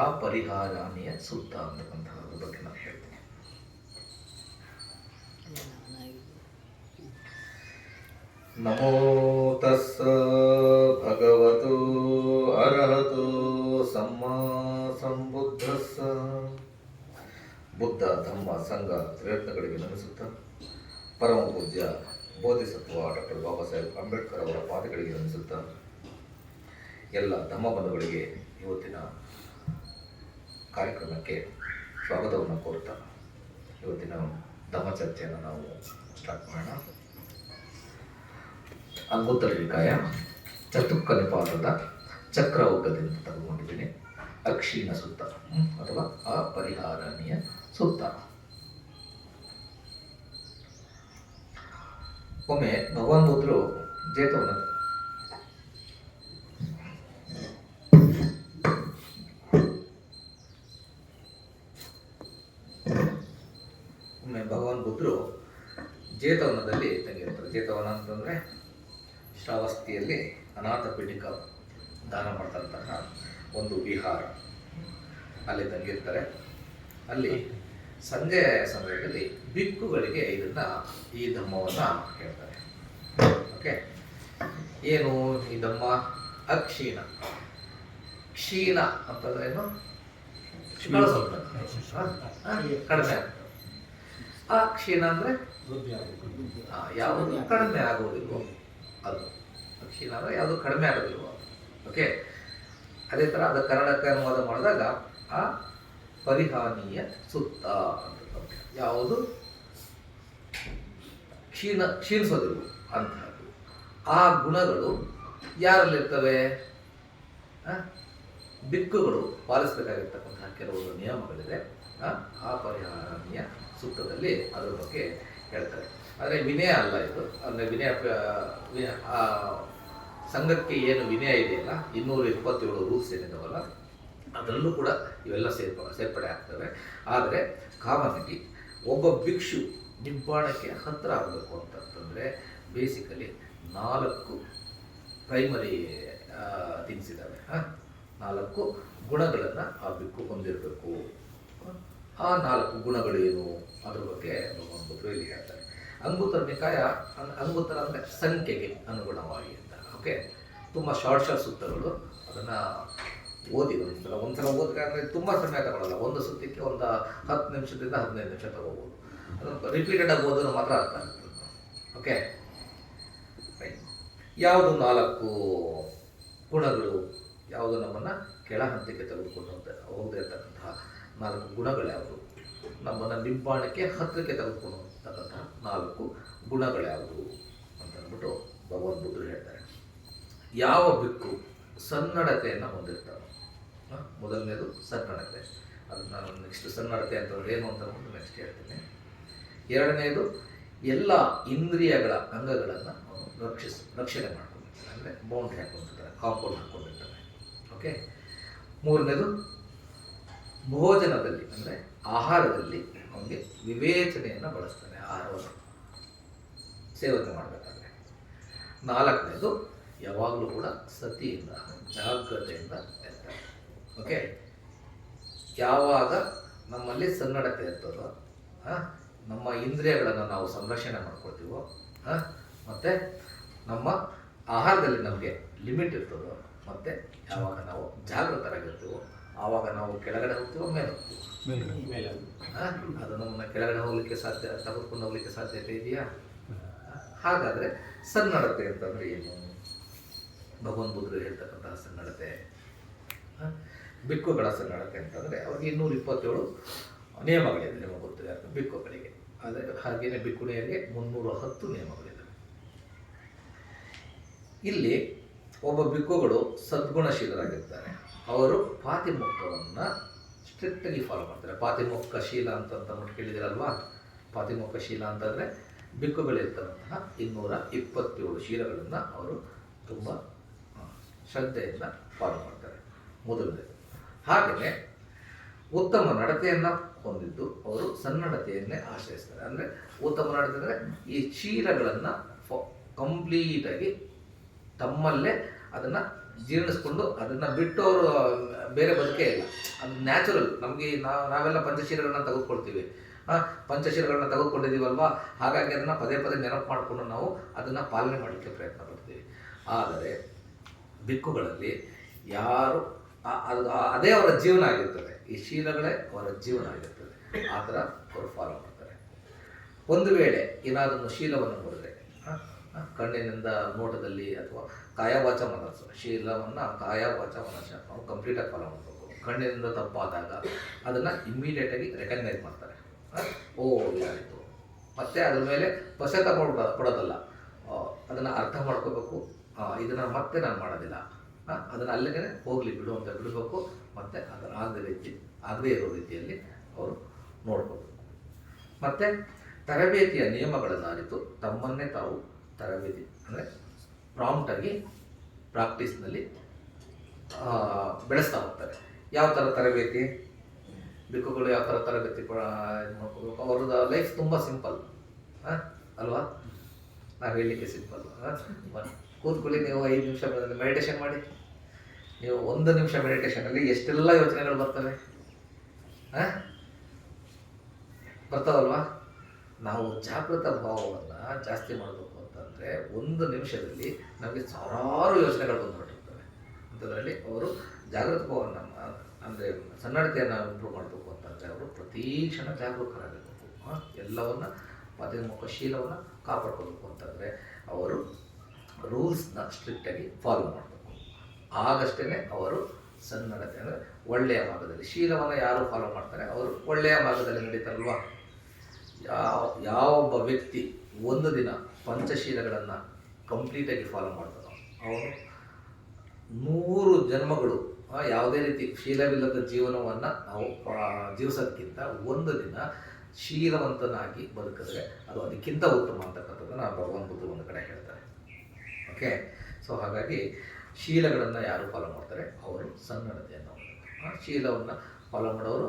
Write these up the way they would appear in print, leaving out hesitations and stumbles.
ಅಪರಿಹಾರಾನಿಯ ಸೂಕ್ತ ಅಂತಕ್ಕಂಥದ್ರ ಬಗ್ಗೆ ನಾನು ಹೇಳ್ತೀನಿ. ನಮೋ ತಸ್ಸ ಭಗವತು ಅರ್ಹತು ಸಮ್ಮಾ ಸಂಬುದ್ಧಸ್ಸ. ಬುದ್ಧ ಧಮ್ಮ ಸಂಘ ಪ್ರಯತ್ನಗಳಿಗೆ ನಮಿಸುತ್ತಾ ಪರಮ ಪೂಜ್ಯ ಬೋಧಿಸತ್ವ ಡಾಕ್ಟರ್ ಬಾಬಾ ಸಾಹೇಬ್ ಅಂಬೇಡ್ಕರ್ ಅವರ ಪಾದಗಳಿಗೆ ನಮಿಸುತ್ತಾ ಎಲ್ಲ ಧಮ್ಮ ಬಂಧುಗಳಿಗೆ ಇವತ್ತಿನ ಕಾರ್ಯಕ್ರಮಕ್ಕೆ ಸ್ವಾಗತವನ್ನು ಕೋರುತ್ತಾ ಇವತ್ತಿನ ಧಮ್ಮ ಚರ್ಚೆಯನ್ನು ನಾವು ಸ್ಟಾರ್ಟ್ ಮಾಡೋಣ. ಅಂಗುತ್ತರ ನಿಕಾಯ ಚತುರ್ಕ ನಿಪಾತದ ಚಕ್ರವರ್ಗದಿಂದ ತೆಗೆದುಕೊಂಡಿದ್ದೀನಿ ಅಕ್ಷೀಣ ಸೂಕ್ತ ಅಥವಾ ಅಪರಿಹಾರನೀಯ ಸೂಕ್ತ. ಒಮ್ಮೆ ಭಗವಾನ್ ಬುದ್ಧರು ಜೇತವನ ಜೇತವನದಲ್ಲಿ ತಂಗಿರ್ತಾರೆ. ಜೇತವನ ಅಂತಂದರೆ ಶ್ರಾವಸ್ತಿಯಲ್ಲಿ ಅನಾಥ ಪೀಠಿಕ ದಾನ ಮಾಡ್ತಕ್ಕಂತಹ ಒಂದು ವಿಹಾರ, ಅಲ್ಲಿ ತಂಗಿರ್ತಾರೆ. ಅಲ್ಲಿ ಸಂಜೆ ಸಮಯದಲ್ಲಿ ಬಿಕ್ಕುಗಳಿಗೆ ಈ ಧಮ್ಮವನ್ನು ಹೇಳ್ತಾರೆ. ಓಕೆ, ಏನು ಈ ಧಮ್ಮ? ಅಕ್ಷೀಣ. ಕ್ಷೀಣ ಅಂತಂದ್ರೆ ಏನು? ಕಡಿಮೆ. ಆ ಕ್ಷೀಣ ಅಂದರೆ ಯಾವುದು ಕಡಿಮೆ ಆಗೋದಿಲ್ವೋ ಅದು ಕ್ಷೀಣ ಅಂದರೆ ಯಾವುದು ಕಡಿಮೆ ಆಗೋದಿಲ್ವೋ. ಓಕೆ, ಅದೇ ಥರ ಅದು ಕನ್ನಡಕ್ಕೆ ಅನುವಾದ ಮಾಡಿದಾಗ ಆ ಪರಿಹಾನೀಯ ಸುತ್ತ ಅಂತ ಯಾವುದು ಕ್ಷೀಣಿಸೋದಿಲ್ವೋ ಅಂತಹದ್ದು. ಆ ಗುಣಗಳು ಯಾರಲ್ಲಿರ್ತವೆ? ಬಿಕ್ಕುಗಳು ಪಾಲಿಸಬೇಕಾಗಿರ್ತಕ್ಕಂತಹ ಕೆಲವು ನಿಯಮಗಳಿದೆ. ಆ ಪರಿಹಾರನೀಯ ಸೂಕ್ತದಲ್ಲಿ ಅದರ ಬಗ್ಗೆ ಹೇಳ್ತಾರೆ. ಆದರೆ ವಿನಯ ಅಲ್ಲ ಇದು. ಅಂದರೆ ವಿನಯ ಸಂಘಕ್ಕೆ ಏನು ವಿನಯ ಇದೆಯಲ್ಲ, 227 ರೂಲ್ಸ್ ಏನಿದಾವಲ್ಲ, ಅದರಲ್ಲೂ ಕೂಡ ಇವೆಲ್ಲ ಸೇರ್ಪಡೆ ಆಗ್ತವೆ. ಆದರೆ ಕಾಮನ್ಲಿ ಒಬ್ಬ ಭಿಕ್ಷು ನಿಬ್ಬಾಣಕ್ಕೆ ಹತ್ತಿರ ಆಗಬೇಕು ಅಂತಂತಂದರೆ ಬೇಸಿಕಲಿ 4 ಪ್ರೈಮರಿ ಥಿಂಗ್ಸ್ ಇದ್ದಾವೆ. 4 ಗುಣಗಳನ್ನು ಆ ಭಿಕ್ಷು ಹೊಂದಿರಬೇಕು. ಆ 4 ಗುಣಗಳೇನು ಅದ್ರ ಬಗ್ಗೆ ಭಗವಾನ್ ಬುದ್ಧರು ಇಲ್ಲಿ ಹೇಳ್ತಾರೆ. ಅಂಗುತ್ತರ ನಿಕಾಯ, ಅಂಗುತ್ತರ ಅಂದರೆ ಸಂಖ್ಯೆಗೆ ಅನುಗುಣವಾಗಿ ಅಂತ. ಓಕೆ, ತುಂಬ ಶಾರ್ಟ್ ಸೂಕ್ತಗಳು. ಅದನ್ನು ಓದಿ ಒಂದ್ಸಲ ಓದಿದ್ರೆ ಅಂದರೆ ತುಂಬ ಸಮಯ ತಗೊಳ್ಳಲ್ಲ. ಒಂದು ಸುತ್ತಕ್ಕೆ ಒಂದು 10 ನಿಮಿಷದಿಂದ 15 ನಿಮಿಷ ತಗೋಬೋದು. ಅದನ್ನು ರಿಪೀಟೆಡ್ ಆಗಿ ಓದೋದು ಮಾತ್ರ ಅರ್ಥ ಆಗ್ತದೆ. ಓಕೆ, ಯಾವುದು 4 ಗುಣಗಳು, ಯಾವುದು ನಮ್ಮನ್ನು ಕೆಳ ಹಂತಕ್ಕೆ ತೆಗೆದುಕೊಂಡು ಹೋಗದೇ ಇರ್ತಕ್ಕಂತಹ 4 ಗುಣಗಳು ಯಾವುದು, ನಮ್ಮನ್ನು ನಿಬ್ಬಾಣಕ್ಕೆ ಹತ್ತಿರಕ್ಕೆ ತೆಗೆದುಕೊಂಡು ಹೋಗ್ತಕ್ಕಂತಹ 4 ಗುಣಗಳು ಯಾವುದು ಅಂತ ಅಂದ್ಬಿಟ್ಟು ಭಗವಾನ್ ಬುದ್ಧರು ಹೇಳ್ತಾರೆ. ಯಾವ ಬಿಕ್ಕು ಸನ್ನಡತೆಯನ್ನು ಹೊಂದಿರ್ತಾರೆ? ಮೊದಲನೇದು ಸನ್ನಡತೆ. ಅದನ್ನು ನಾನು ನೆಕ್ಸ್ಟ್ ಸನ್ನಡತೆ ಅಂತಂದ್ರೆ ಏನು ಅಂತ ಅಂದ್ಬಿಟ್ಟು ನೆಕ್ಸ್ಟ್ ಹೇಳ್ತೀನಿ. ಎರಡನೇದು ಎಲ್ಲ ಇಂದ್ರಿಯಗಳ ಅಂಗಗಳನ್ನು ರಕ್ಷಣೆ ಮಾಡ್ಕೊಂಡಿರ್ತಾರೆ, ಅಂದರೆ ಬೌಂಡ್ರಿ ಹಾಕೊಂಡಿರ್ತಾರೆ, ಕಾಂಪೌಂಡ್ ಹಾಕೊಂಡಿರ್ತಾರೆ. ಓಕೆ, ಮೂರನೇದು ಭೋಜನದಲ್ಲಿ ಅಂದರೆ ಆಹಾರದಲ್ಲಿ ಅವನಿಗೆ ವಿವೇಚನೆಯನ್ನು ಬಳಸ್ತಾನೆ, ಆಹಾರವನ್ನು ಸೇವನೆ ಮಾಡಬೇಕಾದ್ರೆ. ನಾಲ್ಕನೇದು ಯಾವಾಗಲೂ ಕೂಡ ಸತಿಯಿಂದ ಜಾಗ್ರತೆಯಿಂದ ಇರ್ತಾರೆ. ಓಕೆ, ಯಾವಾಗ ನಮ್ಮಲ್ಲಿ ಸನ್ನಡತೆ ಇರ್ತದೋ, ನಮ್ಮ ಇಂದ್ರಿಯಗಳನ್ನು ನಾವು ಸಂರಕ್ಷಣೆ ಮಾಡ್ಕೊಳ್ತೀವೋ, ಮತ್ತು ನಮ್ಮ ಆಹಾರದಲ್ಲಿ ನಮಗೆ ಲಿಮಿಟ್ ಇರ್ತದೋ, ಮತ್ತು ಯಾವಾಗ ನಾವು ಜಾಗೃತರಾಗಿರ್ತೀವೋ ಆವಾಗ ನಾವು ಕೆಳಗಡೆ ಹೋಗ್ತೀವೋ ಮೇಲೆ ಹೋಗ್ತೀವೋ? ಅದು ನಮ್ಮನ್ನು ಕೆಳಗಡೆ ಹೋಗ್ಲಿಕ್ಕೆ ತೆಗೆದುಕೊಂಡು ಹೋಗ್ಲಿಕ್ಕೆ ಸಾಧ್ಯತೆ ಇದೆಯಾ? ಹಾಗಾದರೆ ಸನ್ನಡತೆ ಅಂತಂದರೆ ಏನು? ಭಗವಾನ್ ಬುದ್ಧರು ಹೇಳ್ತಕ್ಕಂತಹ ಸನ್ನಡತೆ, ಬಿಕ್ಕುಗಳ ಸನ್ನಡತೆ ಅಂತಂದರೆ ಅವ್ರಿಗೆ 227 ನಿಯಮಗಳಿದೆ. ನಿಮಗೆ ಗೊತ್ತಿದೆ ಬಿಕ್ಕುಗಳಿಗೆ. ಅದೇ ಹಾಗೆಯೇ ಬಿಕ್ಕುಣಿಯರಿಗೆ 310 ನಿಯಮಗಳಿದೆ. ಇಲ್ಲಿ ಒಬ್ಬ ಬಿಕ್ಕುಗಳು ಸದ್ಗುಣಶೀಲರಾಗಿರ್ತಾರೆ. ಅವರು ಪಾತಿಮುಖವನ್ನು ಸ್ಟ್ರಿಕ್ಟಾಗಿ ಫಾಲೋ ಮಾಡ್ತಾರೆ. ಪಾತಿಮುಖ ಶೀಲ ಅಂತ ಕೇಳಿದಿರಲ್ವಾ? ಪಾತಿಮುಖ ಶೀಲ ಅಂತಂದರೆ ಬಿಕ್ಕುಗಳಿರ್ತಕ್ಕಂತಹ 227 ಶೀಲಗಳನ್ನು ಅವರು ತುಂಬ ಶ್ರದ್ಧೆಯಿಂದ ಫಾಲೋ ಮಾಡ್ತಾರೆ. ಮೊದಲನೇ. ಹಾಗೆಯೇ ಉತ್ತಮ ನಡತೆಯನ್ನು ಹೊಂದಿದ್ದು ಅವರು ಸನ್ನಡತೆಯನ್ನೇ ಆಶ್ರಯಿಸ್ತಾರೆ. ಅಂದರೆ ಉತ್ತಮ ನಡತೆ ಅಂದರೆ ಈ ಶೀಲಗಳನ್ನು ಕಂಪ್ಲೀಟಾಗಿ ತಮ್ಮಲ್ಲೇ ಅದನ್ನು ಜೀರ್ಣಿಸ್ಕೊಂಡು ಅದನ್ನು ಬಿಟ್ಟು ಅವರು ಬೇರೆ ಬದುಕೇ ಇಲ್ಲ. ಅದು ನ್ಯಾಚುರಲ್. ನಮಗೆ ನಾವೆಲ್ಲ ಪಂಚಶೀಲಗಳನ್ನ ತೆಗೆದುಕೊಳ್ತೀವಿ. ಪಂಚಶೀಲಗಳನ್ನ ತೆಗೆದುಕೊಂಡಿದ್ದೀವಲ್ವಾ, ಹಾಗಾಗಿ ಅದನ್ನು ಪದೇ ಪದೇ ನೆನಪು ಮಾಡಿಕೊಂಡು ನಾವು ಅದನ್ನು ಪಾಲನೆ ಮಾಡಲಿಕ್ಕೆ ಪ್ರಯತ್ನ ಪಡ್ತೀವಿ. ಆದರೆ ಭಿಕ್ಕುಗಳಲ್ಲಿ ಯಾರು ಅದೇ ಅವರ ಜೀವನ ಆಗಿರ್ತದೆ, ಈ ಶೀಲಗಳೇ ಅವರ ಜೀವನ ಆಗಿರ್ತದೆ. ಆ ಥರ ಅವರು ಫಾಲೋ ಮಾಡ್ತಾರೆ. ಒಂದು ವೇಳೆ ಏನಾದರೂ ಶೀಲವನ್ನು ನೋಡಿದ್ರೆ, ಕಣ್ಣಿನಿಂದ ನೋಟದಲ್ಲಿ ಅಥವಾ ಕಾಯವಾಚ ಮನಸ್ಸು, ಶೀಲವನ್ನು ಕಾಯವಾಚ ಮನಸ್ಸು ನಾವು ಕಂಪ್ಲೀಟಾಗಿ ಫಾಲೋ ಮಾಡಬೇಕು. ಕಣ್ಣಿನಿಂದ ತಪ್ಪಾದಾಗ ಅದನ್ನು ಇಮ್ಮಿಡಿಯೇಟಾಗಿ ರೆಕಗ್ನೈಸ್ ಮಾಡ್ತಾರೆ. ಓ ಇದಾಯಿತು, ಮತ್ತೆ ಅದ್ರ ಮೇಲೆ ಪಶ್ಚಾತ್ತಾಪ ಪಡೋದಲ್ಲ, ಅದನ್ನು ಅರ್ಥ ಮಾಡ್ಕೋಬೇಕು. ಇದನ್ನು ಮತ್ತೆ ನಾನು ಮಾಡೋದಿಲ್ಲ, ಅದನ್ನು ಅಲ್ಲಿಗೆ ಹೋಗಲಿ ಬಿಡು ಅಂತ ಬಿಡಬೇಕು. ಮತ್ತು ಅದನ್ನು ಆಗದೇ ಇರೋ ರೀತಿಯಲ್ಲಿ ಅವರು ನೋಡ್ಕೋಬೇಕು. ಮತ್ತು ತರಬೇತಿಯ ನಿಯಮಗಳನ್ನು ಅರಿತು ತಮ್ಮನ್ನೇ ತಾವು ತರಬೇತಿ ಅಂದರೆ ಪ್ರಾಂಪ್ಟಾಗಿ ಪ್ರಾಕ್ಟೀಸ್ನಲ್ಲಿ ಬೆಳೆಸ್ತಾ ಹೋಗ್ತಾರೆ. ಯಾವ ಥರ ತರಬೇತಿ? ಭಿಕ್ಕುಗಳು ಯಾವ ಥರ ತರಬೇತಿ ಮಾಡ್ಕೋಬೇಕು? ಅವ್ರದ್ದು ಲೈಫ್ ತುಂಬ ಸಿಂಪಲ್ ಅಲ್ವಾ? ನಾವು ಹೇಳಲಿಕ್ಕೆ ಸಿಂಪಲ್. ಕೂತ್ಕೊಳ್ಳಿ, ನೀವು 5 ನಿಮಿಷ ಮೆಡಿಟೇಷನ್ ಮಾಡಿ. ನೀವು 1 ನಿಮಿಷ ಮೆಡಿಟೇಷನಲ್ಲಿ ಎಷ್ಟೆಲ್ಲ ಯೋಚನೆಗಳು ಬರ್ತವೆ, ಬರ್ತಾವಲ್ವಾ? ನಾವು ಜಾಗೃತ ಭಾವವನ್ನು ಜಾಸ್ತಿ ಮಾಡಬೇಕು ಅಂತಂದರೆ 1 ನಿಮಿಷದಲ್ಲಿ ನಮಗೆ ಸಾವಿರಾರು ಯೋಚನೆಗಳು ಬಂದುಬಿಟ್ಟಿರ್ತವೆ. ಅಂಥದ್ರಲ್ಲಿ ಅವರು ಜಾಗೃತ ಭಾವವನ್ನು ಅಂದರೆ ಸನ್ನಡತೆಯನ್ನು ಇಂಪ್ರೂವ್ ಮಾಡಬೇಕು ಅಂತಂದರೆ ಅವರು ಪ್ರತಿ ಕ್ಷಣ ಜಾಗರೂಕರಾಗಬೇಕು. ಎಲ್ಲವನ್ನು ಪದಮುಖ ಶೀಲವನ್ನು ಕಾಪಾಡ್ಕೋಬೇಕು ಅಂತಂದರೆ ಅವರು ರೂಲ್ಸ್ನ ಸ್ಟ್ರಿಕ್ಟಾಗಿ ಫಾಲೋ ಮಾಡಬೇಕು. ಆಗಷ್ಟೇ ಅವರು ಸನ್ನಡತೆ ಅಂದರೆ ಒಳ್ಳೆಯ ಮಾರ್ಗದಲ್ಲಿ, ಶೀಲವನ್ನು ಯಾರು ಫಾಲೋ ಮಾಡ್ತಾರೆ ಅವರು ಒಳ್ಳೆಯ ಮಾರ್ಗದಲ್ಲಿ ನಡೀತಾರಲ್ವ. ಯಾವೊಬ್ಬ ವ್ಯಕ್ತಿ 1 ದಿನ ಪಂಚಶೀಲಗಳನ್ನು ಕಂಪ್ಲೀಟಾಗಿ ಫಾಲೋ ಮಾಡ್ತಾನೋ ಅವನು 100 ಜನ್ಮಗಳು ಯಾವುದೇ ರೀತಿ ಶೀಲವಿಲ್ಲದ ಜೀವನವನ್ನು ನಾವು ಜೀವಿಸೋದಕ್ಕಿಂತ 1 ದಿನ ಶೀಲವಂತನಾಗಿ ಬದುಕಿದ್ರೆ ಅದು ಅದಕ್ಕಿಂತ ಉತ್ತಮ ಅಂತಕ್ಕಂಥದ್ದನ್ನು ಭಗವಾನ್ ಬುದ್ಧ ಒಂದು ಕಡೆ ಹೇಳ್ತಾರೆ. ಓಕೆ, ಸೊ ಹಾಗಾಗಿ ಶೀಲಗಳನ್ನು ಯಾರು ಫಾಲೋ ಮಾಡ್ತಾರೆ ಅವರು ಸನ್ನಡತೆಯನ್ನು, ಶೀಲವನ್ನು ಫಾಲೋ ಮಾಡೋರು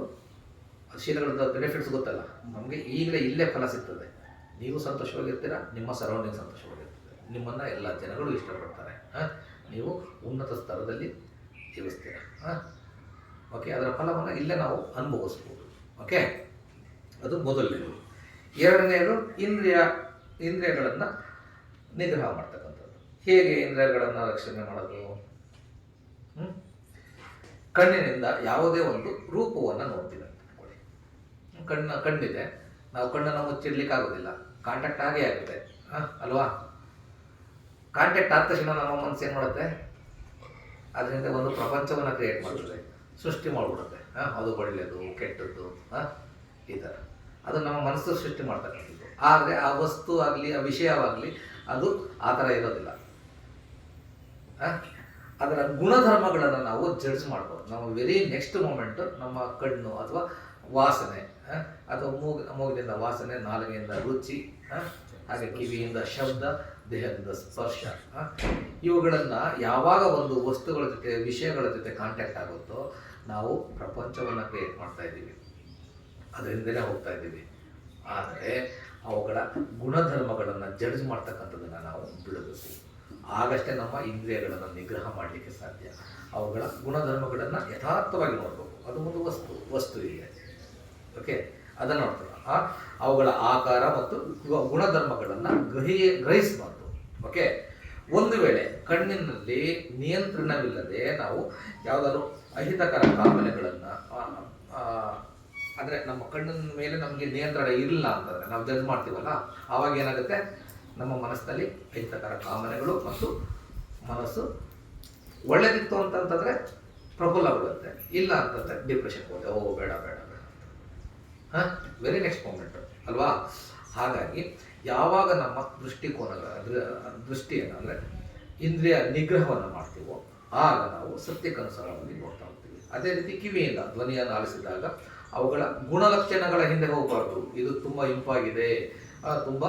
ಶೀಲಗಳದ್ದು ಬೆನಿಫಿಟ್ಸ್ ಗೊತ್ತಲ್ಲ ನಮಗೆ. ಈಗಲೇ ಇಲ್ಲೇ ಫಲ ಸಿಗ್ತದೆ. ನೀವು ಸಂತೋಷವಾಗಿರ್ತೀರ, ನಿಮ್ಮ ಸರೌಂಡಿಂಗ್ ಸಂತೋಷವಾಗಿರ್ತದೆ, ನಿಮ್ಮನ್ನು ಎಲ್ಲ ಜನಗಳು ಇಷ್ಟಪಡ್ತಾರೆ, ನೀವು ಉನ್ನತ ಸ್ತರದಲ್ಲಿ ಜೀವಿಸ್ತೀರ. ಓಕೆ, ಅದರ ಫಲವನ್ನು ಇಲ್ಲೇ ನಾವು ಅನುಭವಿಸ್ಬೋದು. ಓಕೆ, ಅದು ಮೊದಲನೇದು. ಎರಡನೇದು ಇಂದ್ರಿಯಗಳನ್ನು ನಿಗ್ರಹ ಮಾಡ್ತಕ್ಕಂಥದ್ದು. ಹೇಗೆ ಇಂದ್ರಿಯಗಳನ್ನು ರಕ್ಷಣೆ ಮಾಡೋದು? ಕಣ್ಣಿನಿಂದ ಯಾವುದೇ ಒಂದು ರೂಪವನ್ನು ನೋಡ್ತೀವಿ ಅಂದ್ಕೊಳ್ಳಿ. ಕಣ್ಣಿದೆ, ನಾವು ಕಣ್ಣನ್ನು ಮುಚ್ಚಿಡ್ಲಿಕ್ಕಾಗೋದಿಲ್ಲ, ಕಾಂಟ್ಯಾಕ್ಟ್ ಆಗೇ ಆಗುತ್ತೆ ಅಲ್ವಾ? ಕಾಂಟ್ಯಾಕ್ಟ್ ಆದ ತಕ್ಷಣ ನಮ್ಮ ಮನಸ್ಸು ಏನು ಮಾಡುತ್ತೆ? ಅದರಿಂದ ಒಂದು ಪ್ರಪಂಚವನ್ನು ಕ್ರಿಯೇಟ್ ಮಾಡ್ತದೆ, ಸೃಷ್ಟಿ ಮಾಡಿಬಿಡುತ್ತೆ. ಅದು ಒಳ್ಳೆಯದು ಕೆಟ್ಟದ್ದು ಈ ಥರ ಅದು ನಮ್ಮ ಮನಸ್ಸು ಸೃಷ್ಟಿ ಮಾಡ್ತಕ್ಕಂಥದ್ದು. ಆದರೆ ಆ ವಸ್ತು ಆಗಲಿ ಆ ವಿಷಯವಾಗಲಿ ಅದು ಆ ಥರ ಇರೋದಿಲ್ಲ. ಅದರ ಗುಣಧರ್ಮಗಳನ್ನು ನಾವು ಜಡ್ಜ್ ಮಾಡ್ಬೋದು. ನಾವು ವೆರಿ ನೆಕ್ಸ್ಟ್ ಮೂಮೆಂಟು ನಮ್ಮ ಕಣ್ಣು ಅಥವಾ ವಾಸನೆ ಅಥವಾ ಮೂಗಿನಿಂದ ವಾಸನೆ, ನಾಲಿಗೆಯಿಂದ ರುಚಿ, ಹಾಗೆ ಕಿವಿಯಿಂದ ಶಬ್ದ, ದೇಹದಿಂದ ಸ್ಪರ್ಶ, ಇವುಗಳನ್ನು ಯಾವಾಗ ಒಂದು ವಸ್ತುಗಳ ಜೊತೆ ವಿಷಯಗಳ ಜೊತೆ ಕಾಂಟ್ಯಾಕ್ಟ್ ಆಗುತ್ತೋ ನಾವು ಪ್ರಪಂಚವನ್ನು ಕ್ರಿಯೇಟ್ ಮಾಡ್ತಾ ಇದ್ದೀವಿ, ಅದರಿಂದಲೇ ಹೋಗ್ತಾ ಇದ್ದೀವಿ. ಆದರೆ ಅವುಗಳ ಗುಣಧರ್ಮಗಳನ್ನು ಜಡ್ಜ್ ಮಾಡ್ತಕ್ಕಂಥದ್ದನ್ನು ನಾವು ಬಿಡಬೇಕು. ಆಗಷ್ಟೇ ನಮ್ಮ ಇಂದ್ರಿಯಗಳನ್ನು ನಿಗ್ರಹ ಮಾಡಲಿಕ್ಕೆ ಸಾಧ್ಯ. ಅವುಗಳ ಗುಣಧರ್ಮಗಳನ್ನು ಯಥಾರ್ಥವಾಗಿ ನೋಡಬೇಕು. ಅದು ಒಂದು ವಸ್ತು ಇದೆ, ಓಕೆ, ಅದನ್ನು ನೋಡ್ತಾರೆ. ಅವುಗಳ ಆಕಾರ ಮತ್ತು ಗುಣಧರ್ಮಗಳನ್ನು ಗ್ರಹಿಸಬಾರ್ದು. ಓಕೆ, ಒಂದು ವೇಳೆ ಕಣ್ಣಿನಲ್ಲಿ ನಿಯಂತ್ರಣವಿಲ್ಲದೆ ನಾವು ಯಾವುದಾದ್ರು ಅಹಿತಕರ ಕಾಮನೆಗಳನ್ನು ಅಂದರೆ ನಮ್ಮ ಕಣ್ಣಿನ ಮೇಲೆ ನಮಗೆ ನಿಯಂತ್ರಣ ಇಲ್ಲ ಅಂತಂದರೆ ನಾವು ಜಡ್ಜ್ ಮಾಡ್ತೀವಲ್ಲ, ಆವಾಗ ಏನಾಗುತ್ತೆ? ನಮ್ಮ ಮನಸ್ಸಿನಲ್ಲಿ ಅಹಿತಕರ ಕಾಮನೆಗಳು ಮತ್ತು ಮನಸ್ಸು ಒಳ್ಳೆದಿತ್ತು ಅಂತಂತಂದರೆ ಪ್ರಫುಲ್ಲಗೊಳ್ಳುತ್ತೆ, ಇಲ್ಲ ಅಂತಂದರೆ ಡಿಪ್ರೆಷನ್ ಹೋಗುತ್ತೆ. ಓ ಬೇಡ ಬೇಡ ಬೇಡ ವೆರಿ ನೆಕ್ಸ್ಟ್ ಮೂಮೆಂಟು ಅಲ್ವಾ? ಹಾಗಾಗಿ ಯಾವಾಗ ನಮ್ಮ ದೃಷ್ಟಿಯನ್ನು ಅಂದರೆ ಇಂದ್ರಿಯ ನಿಗ್ರಹವನ್ನು ಮಾಡ್ತೀವೋ ಆಗ ನಾವು ಸತ್ಯಕ್ಕನುಸಾರವಾಗಿ ನೋಡ್ತಾ ಹೋಗ್ತೀವಿ. ಅದೇ ರೀತಿ ಕಿವಿಯಿಂದ ಧ್ವನಿಯನ್ನು ಆಲಿಸಿದಾಗ ಅವುಗಳ ಗುಣಲಕ್ಷಣಗಳ ಹಿಂದೆ ಹೋಗಬಾರ್ದು. ಇದು ತುಂಬ ಇಂಪಾಗಿದೆ, ತುಂಬ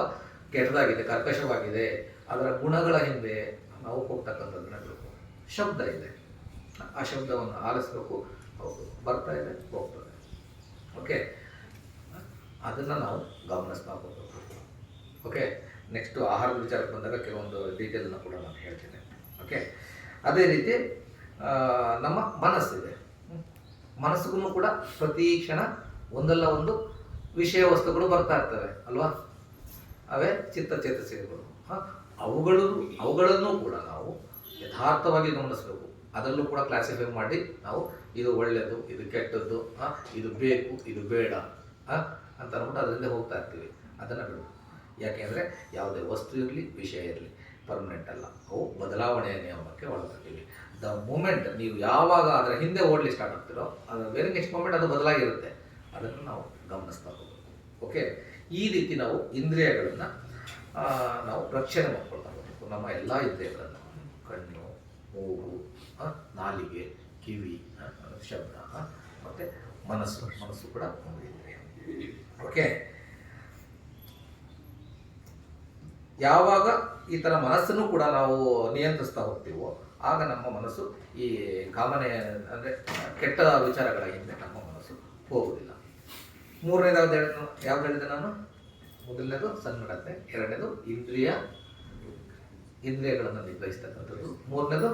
ಕೆಟ್ಟದಾಗಿದೆ, ಕರ್ಕಶವಾಗಿದೆ, ಅದರ ಗುಣಗಳ ಹಿಂದೆ ನಾವು ಹೋಗ್ತಕ್ಕಂಥದ್ದನ್ನ ಬೇಕು. ಶಬ್ದ ಇದೆ, ಆ ಶಬ್ದವನ್ನು ಆಲಿಸ್ಬೇಕು. ಹೌದು, ಬರ್ತಾ ಇದೆ, ಹೋಗ್ತದೆ. ಓಕೆ, ಅದನ್ನು ನಾವು ಗಮನಿಸ್ತಾ ಹೋಗಬೇಕು. ಓಕೆ, ನೆಕ್ಸ್ಟು ಆಹಾರದ ವಿಚಾರಕ್ಕೆ ಬಂದಾಗ ಕೆಲವೊಂದು ಡೀಟೇಲನ್ನು ಕೂಡ ನಾನು ಹೇಳ್ತೇನೆ. ಓಕೆ, ಅದೇ ರೀತಿ ನಮ್ಮ ಮನಸ್ಸಿದೆ. ಮನಸ್ಸಿಗೂ ಕೂಡ ಪ್ರತಿ ಕ್ಷಣ ಒಂದಲ್ಲ ಒಂದು ವಿಷಯ ವಸ್ತುಗಳು ಬರ್ತಾ ಇರ್ತವೆ ಅಲ್ವಾ, ಅವೇ ಚಿತ್ತಚೇತಸಿಗಳು. ಅವುಗಳನ್ನು ಕೂಡ ನಾವು ಯಥಾರ್ಥವಾಗಿ ಗಮನಿಸಬೇಕು. ಅದರಲ್ಲೂ ಕೂಡ ಕ್ಲಾಸಿಫೈ ಮಾಡಿ ನಾವು ಇದು ಒಳ್ಳೆಯದು, ಇದು ಕೆಟ್ಟದ್ದು, ಇದು ಬೇಕು, ಇದು ಬೇಡ ಅಂತ ಅಂದ್ಬಿಟ್ಟು ಅದರಿಂದ ಹೋಗ್ತಾ ಇರ್ತೀವಿ. ಅದನ್ನು ಬಿಡು. ಯಾಕೆಂದರೆ ಯಾವುದೇ ವಸ್ತು ಇರಲಿ, ವಿಷಯ ಇರಲಿ, ಪರ್ಮನೆಂಟ್ ಅಲ್ಲ, ಅವು ಬದಲಾವಣೆಯ ನಿಯಮಕ್ಕೆ ಒಳಗಾಗ್ತೀವಿ. ದ ಮೂಮೆಂಟ್ ನೀವು ಯಾವಾಗ ಅದರ ಹಿಂದೆ ಓಡಲಿ ಸ್ಟಾರ್ಟ್ ಆಗ್ತಿರೋ, ಅದರ ವೆರಿ ನೆಕ್ಸ್ಟ್ ಮೂಮೆಂಟ್ ಅದು ಬದಲಾಗಿರುತ್ತೆ. ಅದನ್ನು ನಾವು ಗಮನಿಸ್ತಾ ಹೋಗಬೇಕು. ಓಕೆ, ಈ ರೀತಿ ನಾವು ಇಂದ್ರಿಯಗಳನ್ನು ನಾವು ರಕ್ಷಣೆ ಮಾಡ್ಕೊಳ್ತಾ ಹೋಗಬೇಕು. ನಮ್ಮ ಎಲ್ಲ ಇಂದ್ರಿಯಗಳನ್ನು, ಕಣ್ಣು, ಮೂಗು, ನಾಲಿಗೆ, ಕಿವಿ, ಶಬ್ದ ಮತ್ತು ಮನಸ್ಸು ಕೂಡ ಒಂದು ಇಂದ್ರಿಯ. ಓಕೆ, ಯಾವಾಗ ಈ ಥರ ಮನಸ್ಸನ್ನು ಕೂಡ ನಾವು ನಿಯಂತ್ರಿಸ್ತಾ ಹೋಗ್ತೀವೋ ಆಗ ನಮ್ಮ ಮನಸ್ಸು ಈ ಕಾಮನೆ ಅಂದರೆ ಕೆಟ್ಟ ವಿಚಾರಗಳ ಹಿಂದೆ ನಮ್ಮ ಮನಸ್ಸು ಹೋಗುವುದಿಲ್ಲ. ಮೂರನೇದು ಯಾವ್ದು ಹೇಳಿದೆ ನಾನು? ಮೊದಲನೇದು ಸನ್ಮಡತೆ, ಎರಡನೇದು ಇಂದ್ರಿಯಗಳನ್ನು ನಿಗ್ರಹಿಸ್ತಕ್ಕಂಥದ್ದು, ಮೂರನೇದು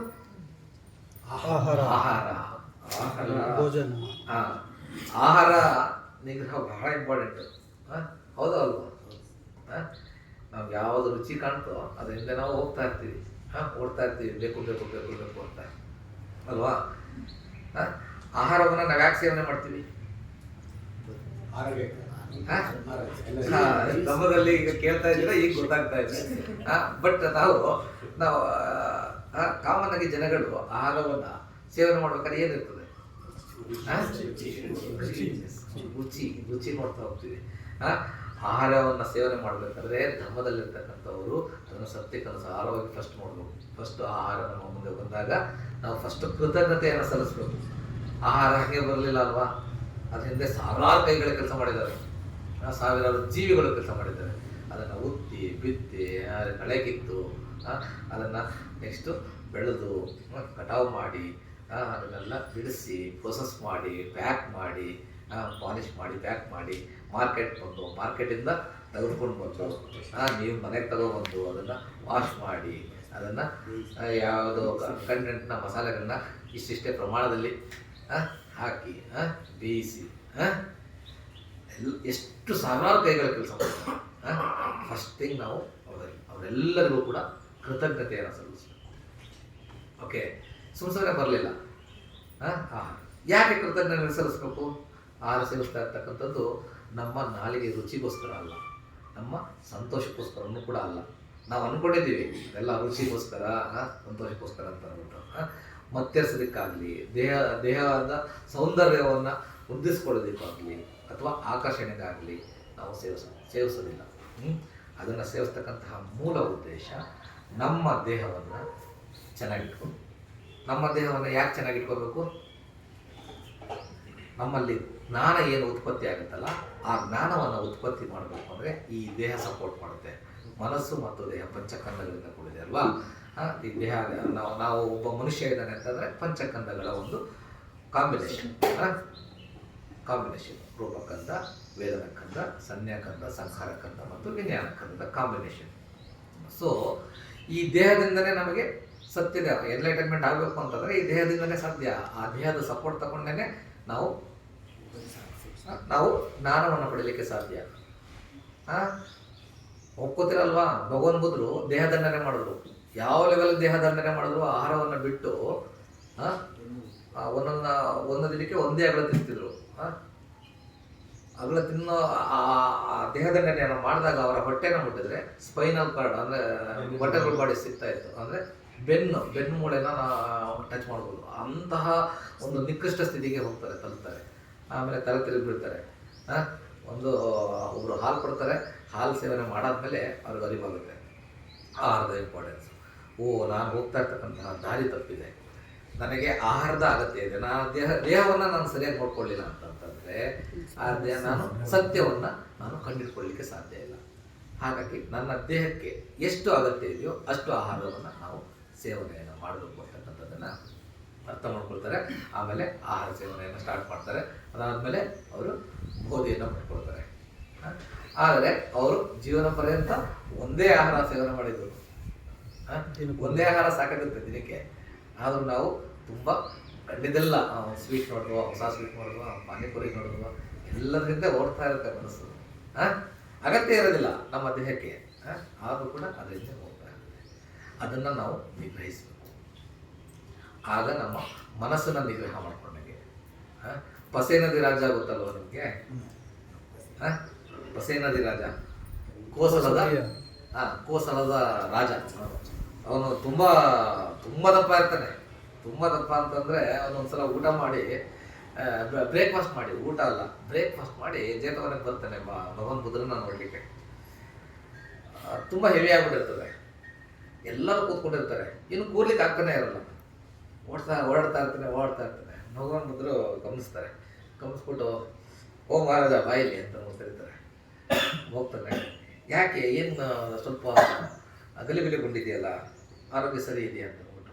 ಆಹಾರ ನಿಗ್ರಹ ಬಹಳ ಇಂಪಾರ್ಟೆಂಟ್. ಹೌದಾ ಅಲ್ವಾ? ನಾವು ಯಾವುದು ರುಚಿ ಕಾಣ್ತೋ ಅದರಿಂದ ನಾವು ಹೋಗ್ತಾ ಇರ್ತೀವಿ, ಓಡ್ತಾ ಇರ್ತೀವಿ, ಬೇಕು ಬೇಕು ಬೇಕು ಬೇಕು ಅಂತ ಅಲ್ವಾ. ಆಹಾರವನ್ನು ನಾವು ಯಾಕೆ ಸೇವನೆ ಮಾಡ್ತೀವಿ? ನಮ್ಮದಲ್ಲಿ ಈಗ ಕೇಳ್ತಾ ಇದ್ದೀರಾ, ಈಗ ಗೊತ್ತಾಗ್ತಾ ಇದೆ. ಬಟ್ ನಾವು ಕಾಮನ್ ಆಗಿ ಜನಗಳು ಆಹಾರವನ್ನು ಸೇವನೆ ಮಾಡ್ಬೇಕಾದ್ರೆ ಏನಿರ್ತದೆ? ರುಚಿ ನೋಡ್ತಾ ಹೋಗ್ತೀವಿ. ಆಹಾರವನ್ನು ಸೇವನೆ ಮಾಡಬೇಕಾದ್ರೆ ಧರ್ಮದಲ್ಲಿರ್ತಕ್ಕಂಥವರು ಅದನ್ನು ಸತ್ಯಕ್ಕನುಸಾರವಾಗಿ ಫಸ್ಟ್ ನೋಡ್ಬೇಕು. ಫಸ್ಟ್ ಆಹಾರ ನಮ್ಮ ಮುಂದೆ ಬಂದಾಗ ನಾವು ಫಸ್ಟ್ ಕೃತಜ್ಞತೆಯನ್ನು ಸಲ್ಲಿಸ್ಬೇಕು. ಆಹಾರ ಹಾಗೆ ಬರಲಿಲ್ಲ ಅಲ್ವಾ, ಅದ್ರ ಹಿಂದೆ ಸಾವಿರಾರು ಕೈಗಳ ಕೆಲಸ ಮಾಡಿದ್ದಾರೆ, ಸಾವಿರಾರು ಜೀವಿಗಳು ಕೆಲಸ ಮಾಡಿದ್ದಾರೆ. ಅದನ್ನು ಉತ್ತಿ ಬಿತ್ತಿ ಕಳೆ ಕಿತ್ತು ಅದನ್ನು ನೆಕ್ಸ್ಟು ಬೆಳೆದು ಕಟಾವು ಮಾಡಿ ಅದನ್ನೆಲ್ಲ ಬಿಡಿಸಿ ಪ್ರೊಸೆಸ್ ಮಾಡಿ ಪ್ಯಾಕ್ ಮಾಡಿ ಪಾಲಿಶ್ ಮಾಡಿ ಪ್ಯಾಕ್ ಮಾಡಿ ಮಾರ್ಕೆಟ್ ಬಂದು, ಮಾರ್ಕೆಟಿಂದ ತೆಗೆದುಕೊಂಡು ಬಂದು ನೀವು ಮನೆಗೆ ತಗೊಬಂದು ಅದನ್ನು ವಾಶ್ ಮಾಡಿ ಅದನ್ನು ಯಾವುದೋ ಕಂಟೆಂಟ್ನ ಮಸಾಲೆಗಳನ್ನ ಇಷ್ಟಿಷ್ಟೇ ಪ್ರಮಾಣದಲ್ಲಿ ಹಾಕಿ ಬೇಯಿಸಿ ಎಷ್ಟು ಸಾವಿರಾರು ಕೈಗಳ ಕೆಲಸ ಮಾಡ್ತಾರೆ. ಫಸ್ಟ್ ಥಿಂಗ್ ನಾವು ಅವರೆಲ್ಲರಿಗೂ ಕೂಡ ಕೃತಜ್ಞತೆಯನ್ನು ಸಲ್ಲಿಸಬೇಕು. ಓಕೆ, ಸುಮ್ಮನೆ ಬರಲಿಲ್ಲ. ಯಾಕೆ ಕೃತಜ್ಞತೆ ಸಲ್ಲಿಸಬೇಕು? ಆಹಾರ ಸೇವಿಸ್ತಾ ಇರ್ತಕ್ಕಂಥದ್ದು ನಮ್ಮ ನಾಲಿಗೆ ರುಚಿಗೋಸ್ಕರ ಅಲ್ಲ, ನಮ್ಮ ಸಂತೋಷಕ್ಕೋಸ್ಕರನೂ ಕೂಡ ಅಲ್ಲ. ನಾವು ಅಂದ್ಕೊಂಡಿದ್ದೀವಿ ಎಲ್ಲ ರುಚಿಗೋಸ್ಕರ ಸಂತೋಷಕ್ಕೋಸ್ಕರ ಅಂತ ಅಂದ್ಬಿಟ್ಟು ಮತ್ತೆರ್ಸೋದಕ್ಕಾಗಲಿ, ದೇಹದ ಸೌಂದರ್ಯವನ್ನು ವೃದ್ಧಿಸ್ಕೊಳ್ಳೋದಕ್ಕಾಗಲಿ ಅಥವಾ ಆಕರ್ಷಣೆಗಾಗಲಿ ನಾವು ಸೇವಿಸೋದಿಲ್ಲ. ಅದನ್ನು ಸೇವಿಸ್ತಕ್ಕಂತಹ ಮೂಲ ಉದ್ದೇಶ ನಮ್ಮ ದೇಹವನ್ನು ಚೆನ್ನಾಗಿಟ್ಕೊಂಡು, ನಮ್ಮ ದೇಹವನ್ನು ಯಾಕೆ ಚೆನ್ನಾಗಿಟ್ಕೋಬೇಕು? ನಮ್ಮಲ್ಲಿ ಜ್ಞಾನ ಏನು ಉತ್ಪತ್ತಿ ಆಗುತ್ತಲ್ಲ, ಆ ಜ್ಞಾನವನ್ನು ಉತ್ಪತ್ತಿ ಮಾಡಬೇಕು ಅಂದರೆ ಈ ದೇಹ ಸಪೋರ್ಟ್ ಮಾಡುತ್ತೆ. ಮನಸ್ಸು ಮತ್ತು ದೇಹ ಪಂಚಕಂದಗಳಿಂದ ಕೂಡಿದೆ ಅಲ್ವಾ. ಈ ದೇಹ ನಾವು ಒಬ್ಬ ಮನುಷ್ಯ ಇದ್ದಾನೆ ಅಂತಂದರೆ ಪಂಚಕಂದಗಳ ಒಂದು ಕಾಂಬಿನೇಷನ್. ರೂಪಕಂದ, ವೇದನಕಂದ, ಸಂಜ್ಞಾಕಂದ, ಸಂಹಾರಕಂದ ಮತ್ತು ವಿಜ್ಞಾನಕಂದದ ಕಾಂಬಿನೇಷನ್. ಸೊ ಈ ದೇಹದಿಂದನೇ ನಮಗೆ ಸತ್ಯದ ಎನ್ಲೈಟನ್ಮೆಂಟ್ ಆಗಬೇಕು ಅಂತಂದರೆ ಈ ದೇಹದಿಂದನೇ ಸಾಧ್ಯ. ಆ ದೇಹದ ಸಪೋರ್ಟ್ ತಗೊಂಡೇ ನಾವು ಜ್ಞಾನವನ್ನು ಪಡೀಲಿಕ್ಕೆ ಸಾಧ್ಯ. ಒಪ್ಕೋತಿರಲ್ವಾ? ಭಗವಾನ್ ಬುದ್ಧರು ದೇಹದಂಡನೆ ಮಾಡಿದ್ರು. ಯಾವ ಲೆವೆಲ್ ದೇಹದಂಡನೆ ಮಾಡಿದ್ರು? ಆಹಾರವನ್ನು ಬಿಟ್ಟು ಒಂದೊಂದು ದಿನಕ್ಕೆ ಒಂದೇ ಅಗಲ ತಿಂತಿದ್ರು. ಅಗಲ ತಿನ್ನೋ ಆ ದೇಹದಂಡನೆಯನ್ನು ಮಾಡಿದಾಗ ಅವರ ಹೊಟ್ಟೆನ ಮುಟ್ಟಿದ್ರೆ ಸ್ಪೈನಲ್ ಕಾರ್ಡ್ ಅಂದರೆ ಹೊಟ್ಟೆಗಳ ಬಾಡಿ ಸಿಗ್ತಾ ಇತ್ತು. ಅಂದರೆ ಬೆನ್ನು ಮೂಳೆನ ಟಚ್ ಮಾಡ್ಬೋದು. ಅಂತಹ ಒಂದು ನಿಕೃಷ್ಟ ಸ್ಥಿತಿಗೆ ತಲುಪ್ತಾರೆ. ಆಮೇಲೆ ತಲೆ ತಿರುಗಿ ಬಿಡ್ತಾರೆ. ಒಬ್ಬರು ಹಾಲು ಕೊಡ್ತಾರೆ, ಹಾಲು ಸೇವನೆ ಮಾಡಾದ್ಮೇಲೆ ಅವ್ರಿಗೆ ಅರಿವಾಗುತ್ತೆ ಆಹಾರದ ಇಂಪಾರ್ಟೆನ್ಸ್. ನಾನು ಹೋಗ್ತಾ ಇರ್ತಕ್ಕಂತಹ ದಾರಿ ತಪ್ಪಿದೆ, ನನಗೆ ಆಹಾರದ ಅಗತ್ಯ ಇದೆ, ನಾನು ದೇಹವನ್ನು ನಾನು ಸರಿಯಾಗಿ ನೋಡ್ಕೊಳ್ಳಿಲ್ಲ ಅಂತಂತಂದರೆ ನಾನು ಸತ್ಯವನ್ನು ನಾನು ಕಂಡಿಡ್ಕೊಳ್ಳಿಕ್ಕೆ ಸಾಧ್ಯ ಇಲ್ಲ. ಹಾಗಾಗಿ ನನ್ನ ದೇಹಕ್ಕೆ ಎಷ್ಟು ಅಗತ್ಯ ಇದೆಯೋ ಅಷ್ಟು ಆಹಾರವನ್ನು ನಾವು ಸೇವನೆಯನ್ನು ಮಾಡಬೇಕು ಅಂತಕ್ಕಂಥದ್ದನ್ನು ಅರ್ಥ ಮಾಡ್ಕೊಳ್ತಾರೆ. ಆಮೇಲೆ ಆಹಾರ ಸೇವನೆಯನ್ನು ಸ್ಟಾರ್ಟ್ ಮಾಡ್ತಾರೆ. ಅದಾದಮೇಲೆ ಅವರು ಬೋಧಿಯನ್ನು ಮಾಡ್ಕೊಳ್ತಾರೆ. ಆದರೆ ಅವರು ಜೀವನ ಪರ್ಯಂತ ಒಂದೇ ಆಹಾರ ಸೇವನೆ ಮಾಡಿದ್ರು. ಒಂದೇ ಆಹಾರ ಸಾಕಾಗುತ್ತೆ ದಿನಕ್ಕೆ. ಆದರೂ ನಾವು ತುಂಬ ಕಂಡಿದ್ದೆಲ್ಲ ಸ್ವೀಟ್ ನೋಡಿದ್ವ, ಹೊಸ ಸ್ವೀಟ್ ನೋಡಿದ್ವ, ಪಾನಿಪುರಿ ನೋಡಿದ್ವ, ಎಲ್ಲದರಿಂದ ಓಡ್ತಾ ಇರುತ್ತೆ ಮನಸ್ಸು. ಅಗತ್ಯ ಇರೋದಿಲ್ಲ ನಮ್ಮ ದೇಹಕ್ಕೆ, ಆದರೂ ಕೂಡ ಅದರಿಂದ ಹೋಗ್ತಾ ಇರುತ್ತೆ. ಅದನ್ನು ನಾವು ನಿಗ್ರಹಿಸಬೇಕು. ಆಗ ನಮ್ಮ ಮನಸ್ಸನ್ನು ನಿಗ್ರಹ ಮಾಡ್ಕೊಂಡಂಗೆ. ಪಸೆ ನದಿ ರಾಜ ಗೊತ್ತಲ್ವ ನಿಮಗೆ? ಪಸೆ ನದಿ ರಾಜ ಕೋಸಲದ ರಾಜ. ಅವನು ತುಂಬ ದಪ್ಪ ಇರ್ತಾನೆ. ತುಂಬ ದಪ್ಪ ಅಂತಂದರೆ ಅವನೊಂದ್ಸಲ ಊಟ ಮಾಡಿ ಬ್ರೇಕ್ಫಾಸ್ಟ್ ಮಾಡಿ, ಊಟ ಅಲ್ಲ ಬ್ರೇಕ್ಫಾಸ್ಟ್ ಮಾಡಿ ಜೇತವನಿಗೆ ಬರ್ತಾನೆ ಭಗವಾನ್ ಬುದ್ಧನ ನೋಡಲಿಕ್ಕೆ. ತುಂಬ ಹೆವಿ ಆಗಿಬಿಟ್ಟಿರ್ತದೆ, ಎಲ್ಲರೂ ಕೂತ್ಕೊಂಡಿರ್ತಾರೆ, ಇನ್ನು ಕೂರ್ಲಿಕ್ಕೆ ಆಗ್ತಾನೆ ಇರಲ್ಲ. ಓಡಾಡ್ತಾ ಇರ್ತಾನೆ. ಭಗವಾನ್ ಬುದ್ಧರು ಗಮನಿಸ್ತಾರೆ. ಗಮನಿಸ್ಬಿಟ್ಟು ಓ ಮಹಾರಾಜ ಬಾಯಿಲಿ ಅಂತ ಕರೀತಾರೆ. ಹೋಗ್ತಾನೆ. ಯಾಕೆ ಏನು ಸ್ವಲ್ಪ ಗಲಿಬಿಲಿಗೊಂಡಿದೆಯಲ್ಲ, ಆರೋಗ್ಯ ಸರಿ ಇದೆಯಾ ಅಂತ ಅಂದ್ಬಿಟ್ಟು.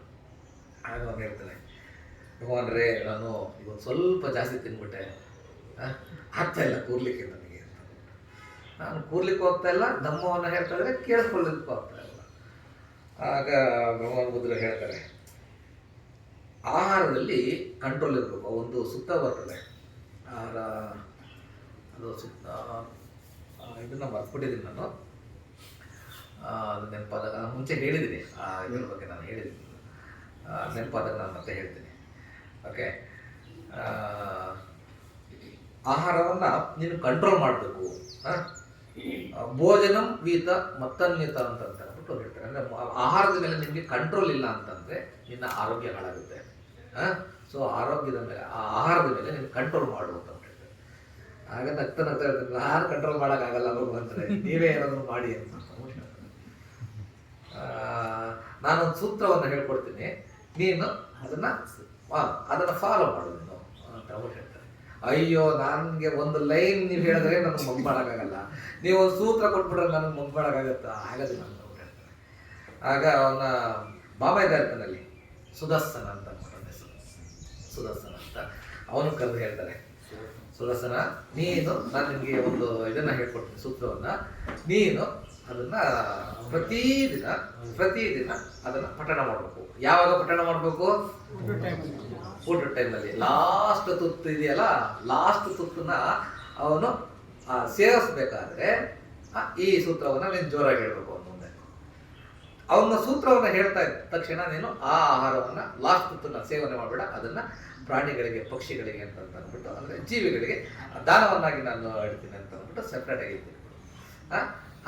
ಆಗ ಅವನು ಹೇಳ್ತಾನೆ, ಭಗವಾನ್ರೇ ನಾನು ಇವತ್ತು ಸ್ವಲ್ಪ ಜಾಸ್ತಿ ತಿನ್ಬಿಟ್ಟೆ, ಆಗ್ತಾ ಇಲ್ಲ ಕೂರ್ಲಿಕ್ಕೆ ನನಗೆ ಅಂತ. ನಾನು ಕೂರ್ಲಿಕ್ಕೆ ಹೋಗ್ತಾ ಇಲ್ಲ, ದಮ್ಮವನ್ನು ಹೇಳ್ತಾ ಇದ್ರೆ ಕೇಳಿಸ್ಕೊಳ್ಳಿಕ್ಕೂ ಆಗ್ತಾ ಇಲ್ಲ. ಆಗ ಭಗವಾನ್ ಬುದ್ಧರು ಹೇಳ್ತಾರೆ, ಆಹಾರದಲ್ಲಿ ಕಂಟ್ರೋಲ್ ಇರಬೇಕು. ಒಂದು ಸುತ್ತ ಬರ್ತದೆ ಆಹಾರ, ಅದು ಇದನ್ನು ಮರ್ತ್ಬಿಟ್ಟಿದ್ದೀನಿ ನಾನು, ಅದು ನೆನಪಾದಾಗ ಮುಂಚೆ ಹೇಳಿದ್ದೀನಿ, ಇದ್ರ ಬಗ್ಗೆ ನಾನು ಹೇಳಿದ್ದೀನಿ, ನೆನಪಾದಾಗ ನಾನು ಮತ್ತೆ ಹೇಳ್ತೀನಿ. ಓಕೆ, ಆಹಾರವನ್ನು ನೀನು ಕಂಟ್ರೋಲ್ ಮಾಡಬೇಕು. ಭೋಜನಂ ವೀತ ಮತ್ತನ್ಯತ ಅಂತ ಅಂದ್ಬಿಟ್ಟು ಹೇಳ್ತಾರೆ. ಅಂದರೆ ಆಹಾರದ ಮೇಲೆ ನಿಮಗೆ ಕಂಟ್ರೋಲ್ ಇಲ್ಲ ಅಂತಂದರೆ ನಿನ್ನ ಆರೋಗ್ಯ ಹಾಳಾಗುತ್ತೆ. ಸೊ ಆರೋಗ್ಯದ ಮೇಲೆ, ಆ ಆಹಾರದ ಮೇಲೆ ನೀನು ಕಂಟ್ರೋಲ್ ಮಾಡು ಅಂತ ಹೇಳ್ತಾರೆ. ಆಗ ನಗ್ತಾ ಹೇಳ್ತಾರೆ, ನಾನು ಕಂಟ್ರೋಲ್ ಮಾಡೋಕ್ಕಾಗಲ್ಲ ಅವರು ಅಂತಾರೆ, ನೀವೇ ಏನಾದರೂ ಮಾಡಿ ಅಂತ. ನಾನೊಂದು ಸೂತ್ರವನ್ನು ಹೇಳ್ಕೊಡ್ತೀನಿ, ನೀನು ಅದನ್ನು ಫಾಲೋ ಮಾಡು ನೀನು ಅಂತ ಅವ್ರು ಹೇಳ್ತಾರೆ. ಅಯ್ಯೋ, ನನಗೆ ಒಂದು ಲೈನ್ ನೀವು ಹೇಳಿದ್ರೆ ನನಗೆ ಮಗ್ ಮಾಡೋಕ್ಕಾಗಲ್ಲ, ನೀವು ಒಂದು ಸೂತ್ರ ಕೊಟ್ಬಿಟ್ರೆ ನನಗೆ ಮಗ್ ಮಾಡೋಕ್ಕಾಗತ್ತಾ? ಆಗೋದಿಲ್ಲ ಅಂತ ಅವ್ರು ಹೇಳ್ತಾರೆ. ಆಗ ಅವನ ಬಾಬಾ ಇರ್ತಾನೆ ಅಲ್ಲಿ, ಸುದರ್ಶನ ಅಂತ ಸುದರ್ಶನ ಅಂತ ಅವನು ಕರೆದು ಹೇಳ್ತಾರೆ, ಸುದರ್ಶನ ನೀನು, ನಾನು ನಿಮಗೆ ಒಂದು ಇದನ್ನು ಹೇಳ್ಕೊಡ್ತೀನಿ ಸೂತ್ರವನ್ನು, ನೀನು ಅದನ್ನು ಪ್ರತಿದಿನ ಅದನ್ನು ಪಠಣ ಮಾಡಬೇಕು. ಯಾವಾಗ ಪಠಣ ಮಾಡಬೇಕು? ಊಟದ ಟೈಮಲ್ಲಿ. ಲಾಸ್ಟ್ ತುತ್ತು ಇದೆಯಲ್ಲ, ಲಾಸ್ಟ್ ತುತ್ತನ್ನ ಅವನು ಸೇವಿಸ್ಬೇಕಾದ್ರೆ ಈ ಸೂತ್ರವನ್ನು ನೀನು ಜೋರಾಗಿ ಹೇಳ್ಬೇಕು ಅವನ ಮುಂದೆ. ಅವನ ಸೂತ್ರವನ್ನು ಹೇಳ್ತಾ ಇದ್ದ ತಕ್ಷಣ ನೀನು ಆ ಆಹಾರವನ್ನು ಲಾಸ್ಟ್ ತುತ್ತನ್ನ ಸೇವನೆ ಮಾಡಬೇಡ, ಅದನ್ನು ಪ್ರಾಣಿಗಳಿಗೆ, ಪಕ್ಷಿಗಳಿಗೆ ಅಂತ ಅಂದ್ಬಿಟ್ಟು, ಅಂದರೆ ಜೀವಿಗಳಿಗೆ ದಾನವನ್ನಾಗಿ ನಾನು ಹೇಳ್ತೀನಿ ಅಂತ ಅಂದ್ಬಿಟ್ಟು ಸೆಪ್ರೇಟಾಗಿ ಇರ್ತೀನಿ.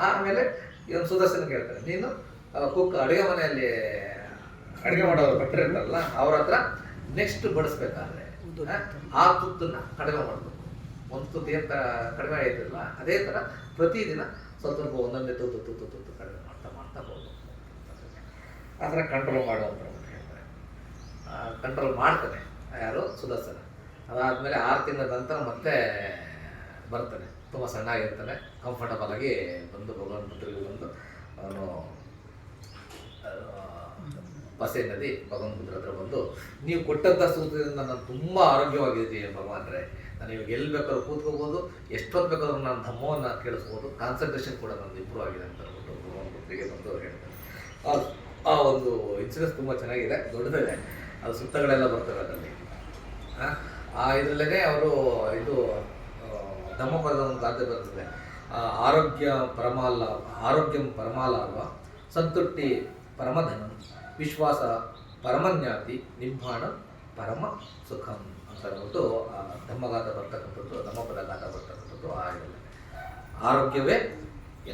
ಆಮೇಲೆ ಇವನು ಸುದರ್ಶನ ಹೇಳ್ತಾರೆ, ನೀನು ಅಡುಗೆ ಮನೆಯಲ್ಲಿ ಅಡುಗೆ ಮಾಡೋರು ಭಟ್ರು ಇರ್ತಾರಲ್ಲ, ಅವ್ರ ಹತ್ರ ನೆಕ್ಸ್ಟ್ ಬಡಿಸ್ಬೇಕಾದ್ರೆ ಆ ತುತ್ತನ್ನ ಕಡಿಮೆ ಮಾಡಬೇಕು. ಒಂದು ತುತ್ತು ಏನು ಕಡಿಮೆ ಆಯ್ತಲ್ಲ, ಅದೇ ಥರ ಪ್ರತಿದಿನ ಸ್ವಲ್ಪ ಒಂದೊಂದೇ ತುತ್ತು ಕಡಿಮೆ ಮಾಡ್ತಾ ಹೋಗ್ಬೇಕು. ಆ ಥರ ಕಂಟ್ರೋಲ್ ಮಾಡುವಂತ ಹೇಳ್ತಾರೆ. ಕಂಟ್ರೋಲ್ ಮಾಡ್ತಾನೆ ಯಾರು? ಸುದರ್ಶನ. ಅದಾದಮೇಲೆ 6 ತಿಂಗಳ ನಂತರ ಮತ್ತೆ ಬರ್ತಾನೆ, ತುಂಬ ಸಣ್ಣಾಗಿರ್ತಾನೆ, ಕಂಫರ್ಟಬಲ್ ಆಗಿ ಬಂದು ಭಗವಾನ್ ಬುದ್ಧರಿಗೆ ಬಂದು ಅವನು ಪಸೆ ನದಿ ಭಗವಾನ್ ಬುದ್ಧರ ಹತ್ರ ಬಂದು, ನೀವು ಕೊಟ್ಟಂಥ ಸೂತ್ರದಿಂದ ನಾನು ತುಂಬ ಆರೋಗ್ಯವಾಗಿದ್ದೀನಿ ಭಗವಾನ್ರೆ, ನಾನು ಇವಾಗ ಎಲ್ಲಿ ಬೇಕಾದ್ರೂ ಕೂತ್ಕೋಬೋದು, ಎಷ್ಟೊತ್ತು ಬೇಕಾದ್ರೂ ನಾನು ಧಮ್ಮವನ್ನು ಕೇಳಿಸ್ಬೋದು, ಕಾನ್ಸಂಟ್ರೇಷನ್ ಕೂಡ ನಂದು ಇಂಪ್ರೂವ್ ಆಗಿದೆ ಅಂತ ಅಂದ್ಬಿಟ್ಟು ಭಗವಾನ್ ಬುದ್ಧರಿಗೆ ಬಂದು ಹೇಳ್ತಾರೆ. ಆ ಒಂದು ಇನ್ಸಿಡೆನ್ಸ್ ತುಂಬ ಚೆನ್ನಾಗಿದೆ, ದೊಡ್ಡದಿದೆ, ಅದು ಸುತ್ತಗಳೆಲ್ಲ ಬರ್ತವೆ ಅದರಲ್ಲಿ. ಇದರಲ್ಲೇ ಅವರು ಇದು ಧಮ್ಮಪದದ ಒಂದು ಗಾದೆ ಬರ್ತದೆ, ಆರೋಗ್ಯಂ ಪರಮಾಲಾಭ, ಸಂತುಷ್ಟಿ ಪರಮಧನಂ, ವಿಶ್ವಾಸ ಪರಮಜ್ಞಾತಿ, ನಿಬ್ಬಾಣ ಪರಮ ಸುಖಂ ಅಂತ ಹೇಳ್ಬಿಟ್ಟು ಧಮ್ಮಗಾತ ಬರ್ತಕ್ಕಂಥದ್ದು, ಧಮ್ಮಪದ ಗಾತ ಬರ್ತಕ್ಕಂಥದ್ದು ಆ ಇದರಲ್ಲಿ. ಆರೋಗ್ಯವೇ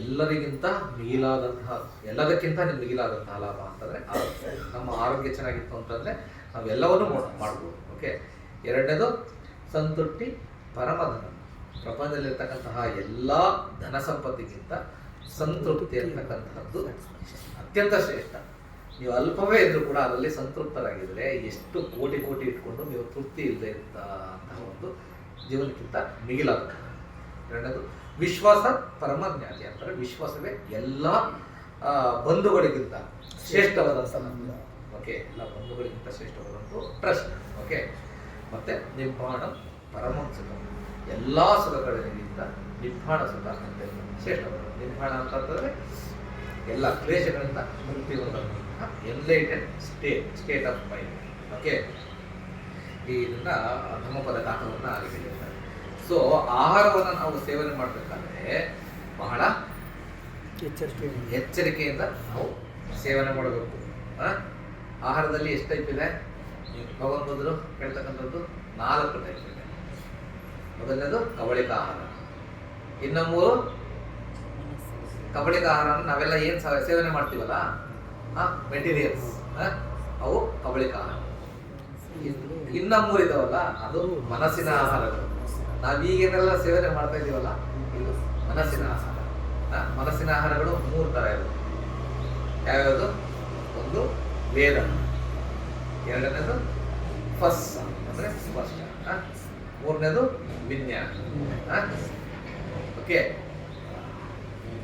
ಎಲ್ಲರಿಗಿಂತ ಮಿಗಿಲಾದಂತಹ, ಎಲ್ಲದಕ್ಕಿಂತ ಮಿಗಿಲಾದಂತಹ ಲಾಭ ಅಂತಂದರೆ ಆರೋಗ್ಯ. ನಮ್ಮ ಆರೋಗ್ಯ ಚೆನ್ನಾಗಿತ್ತು ಅಂತಂದರೆ ನಾವೆಲ್ಲವನ್ನೂ ಮಾಡ್ಬೋದು. ಓಕೆ, ಎರಡನೇದು ಸಂತುಷ್ಟಿ ಪರಮಧನ, ಪ್ರಪಂಚದಲ್ಲಿರ್ತಕ್ಕಂತಹ ಎಲ್ಲ ಧನ ಸಂಪತ್ತಿಗಿಂತ ಸಂತೃಪ್ತಿ ಇರ್ತಕ್ಕಂತಹದ್ದು ಅತ್ಯಂತ ಶ್ರೇಷ್ಠ. ನೀವು ಅಲ್ಪವೇ ಇದ್ರೂ ಕೂಡ ಅದರಲ್ಲಿ ಸಂತೃಪ್ತರಾಗಿದ್ದರೆ ಎಷ್ಟು ಕೋಟಿ ಇಟ್ಕೊಂಡು ನೀವು ತೃಪ್ತಿ ಇಲ್ಲದೆ ಇರ್ತಂತಹ ಒಂದು ಜೀವನಕ್ಕಿಂತ ಮಿಗಿಲಾಗುತ್ತೆ. ಎರಡನೇದು ವಿಶ್ವಾಸ ಪರಮಜ್ಞಾತಿ ಅಂತಾರೆ, ವಿಶ್ವಾಸವೇ ಎಲ್ಲ ಬಂಧುಗಳಿಗಿಂತ ಶ್ರೇಷ್ಠವಾದಂಥ, ಓಕೆ, ಎಲ್ಲ ಬಂಧುಗಳಿಗಿಂತ ಶ್ರೇಷ್ಠವಾದಂಥ ಟ್ರಸ್ಟ್. ಓಕೆ, ಮತ್ತು ನಿಬ್ಬಾಣ ಪರಮ ಸುಖ, ಎಲ್ಲ ಸುಖಗಳಿಗಿಂತ ನಿಬ್ಬಾಣ ಸುಖ ಅಂತ ಶ್ರೇಷ್ಠವಾದ. ನಿಬ್ಬಾಣ ಅಂತಂದರೆ ಎಲ್ಲ ಕ್ಲೇಶಗಳಿಂದ ಮುಕ್ತಿ ಹೊಂದೋದು. Enlightened state of mind. Okay, ಇದನ್ನ ಧಮ್ಮಪದ ಘಾತವನ್ನು ಆಗಿ ಹೇಳಿದ್ದಾರೆ. ಸೊ ಆಹಾರವನ್ನು ನಾವು ಸೇವನೆ ಮಾಡಬೇಕಾದ್ರೆ ಬಹಳ ಎಚ್ಚರಿಕೆಯಿಂದ ನಾವು ಸೇವನೆ ಮಾಡಬೇಕು. ಆಹಾರದಲ್ಲಿ ಎಷ್ಟು ಟೈಪ್ ಇದೆ? ಭಗವಂತರು ಹೇಳ್ತಕ್ಕಂಥದ್ದು 4 ಟೈಪ್ ಇದೆ. ಮೊದಲನೇದು ಕಬಳಿಕ ಆಹಾರ, ಇನ್ನು 3 ಕಬಳಿಕ ಆಹಾರ ನಾವೆಲ್ಲ ಏನು ಸೇವನೆ ಮಾಡ್ತೀವಲ್ಲ, ಮೆಟೀರಿಯಲ್ಸ್, ಅವು ಕಬಳಿಕ ಆಹಾರ. ಇನ್ನ 3 ಇದಾವಲ್ಲ, ಅದು ಮನಸ್ಸಿನ ಆಹಾರಗಳು. ನಾವೀಗೇನೆಲ್ಲ ಸೇವನೆ ಮಾಡ್ತಾ ಇದೀವಲ್ಲ, ಇದು ಮನಸ್ಸಿನ ಆಹಾರ. ಮನಸ್ಸಿನ ಆಹಾರಗಳು 3 ಥರ ಇರುತ್ತೆ. ಯಾವ್ಯಾವುದು? ಒಂದು ವೇದನ, ಎರಡನೇದು ಫಸ್ಸ ಅಂದರೆ ಸ್ಪರ್ಶ, ಮೂರನೇದು ವಿನ್ಯಾಸ. ಓಕೆ,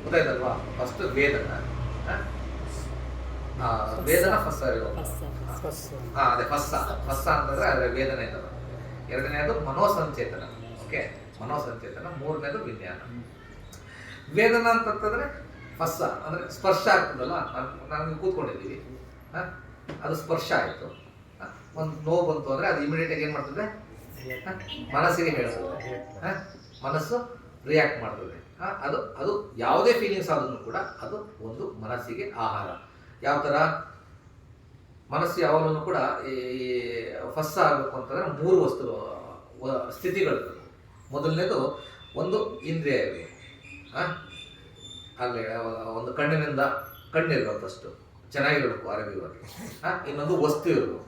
ಗೊತ್ತಾಯ್ತಲ್ವಾ? ಫಸ್ಟ್ ವೇದನ, ವೇದನ ಫಸ್ಸ ಅದೇ ಫಸ್ಸ ಅಂತಂದ್ರೆ ಅದ್ರ ವೇದನೆ ಇದ್ದಲ್ಲ. ಎರಡನೇದು ಮನೋಸಂಚೇತನ. ಓಕೆ, ಮನೋಸಂಚೇತನ. ಮೂರನೇದು ವಿಜ್ಞಾನ. ವೇದನ ಅಂತಂತಂದ್ರೆ ಫಸ್ಸ ಅಂದ್ರೆ ಸ್ಪರ್ಶ ಆಗ್ತದಲ್ಲ. ನಾನು ಕೂತ್ಕೊಂಡಿದ್ದೀವಿ, ಅದು ಸ್ಪರ್ಶ ಆಯಿತು, ಒಂದು ನೋವು ಬಂತು ಅಂದರೆ ಅದು ಇಮಿಡಿಯೇಟಾಗಿ ಏನು ಮಾಡ್ತದೆ? ಮನಸ್ಸಿಗೆ ಹೇಳ್ತದೆ, ಮನಸ್ಸು ರಿಯಾಕ್ಟ್ ಮಾಡ್ತದೆ. ಅದು ಅದು ಯಾವುದೇ ಫೀಲಿಂಗ್ಸ್ ಆದ್ರೂ ಕೂಡ ಅದು ಒಂದು ಮನಸ್ಸಿಗೆ ಆಹಾರ. ಯಾವ ಥರ? ಮನಸ್ಸು ಯಾವಾಗಲೂ ಕೂಡ ಈ ಫಸ್ಟ್ ಆಗಬೇಕು ಅಂತಂದರೆ 3 ಸ್ಥಿತಿಗಳು. ಮೊದಲನೇದು ಒಂದು ಇಂದ್ರಿಯ ಇರಬೇಕು. ಆಗಲೇ ಒಂದು ಕಣ್ಣಿನಿಂದ ಕಣ್ಣಿರ್ಬೇಕು, ಫಸ್ಟು ಚೆನ್ನಾಗಿರ್ಬೇಕು ಆರೋಗ್ಯವಾಗಿ. ಇನ್ನೊಂದು ವಸ್ತು ಇರಬೇಕು,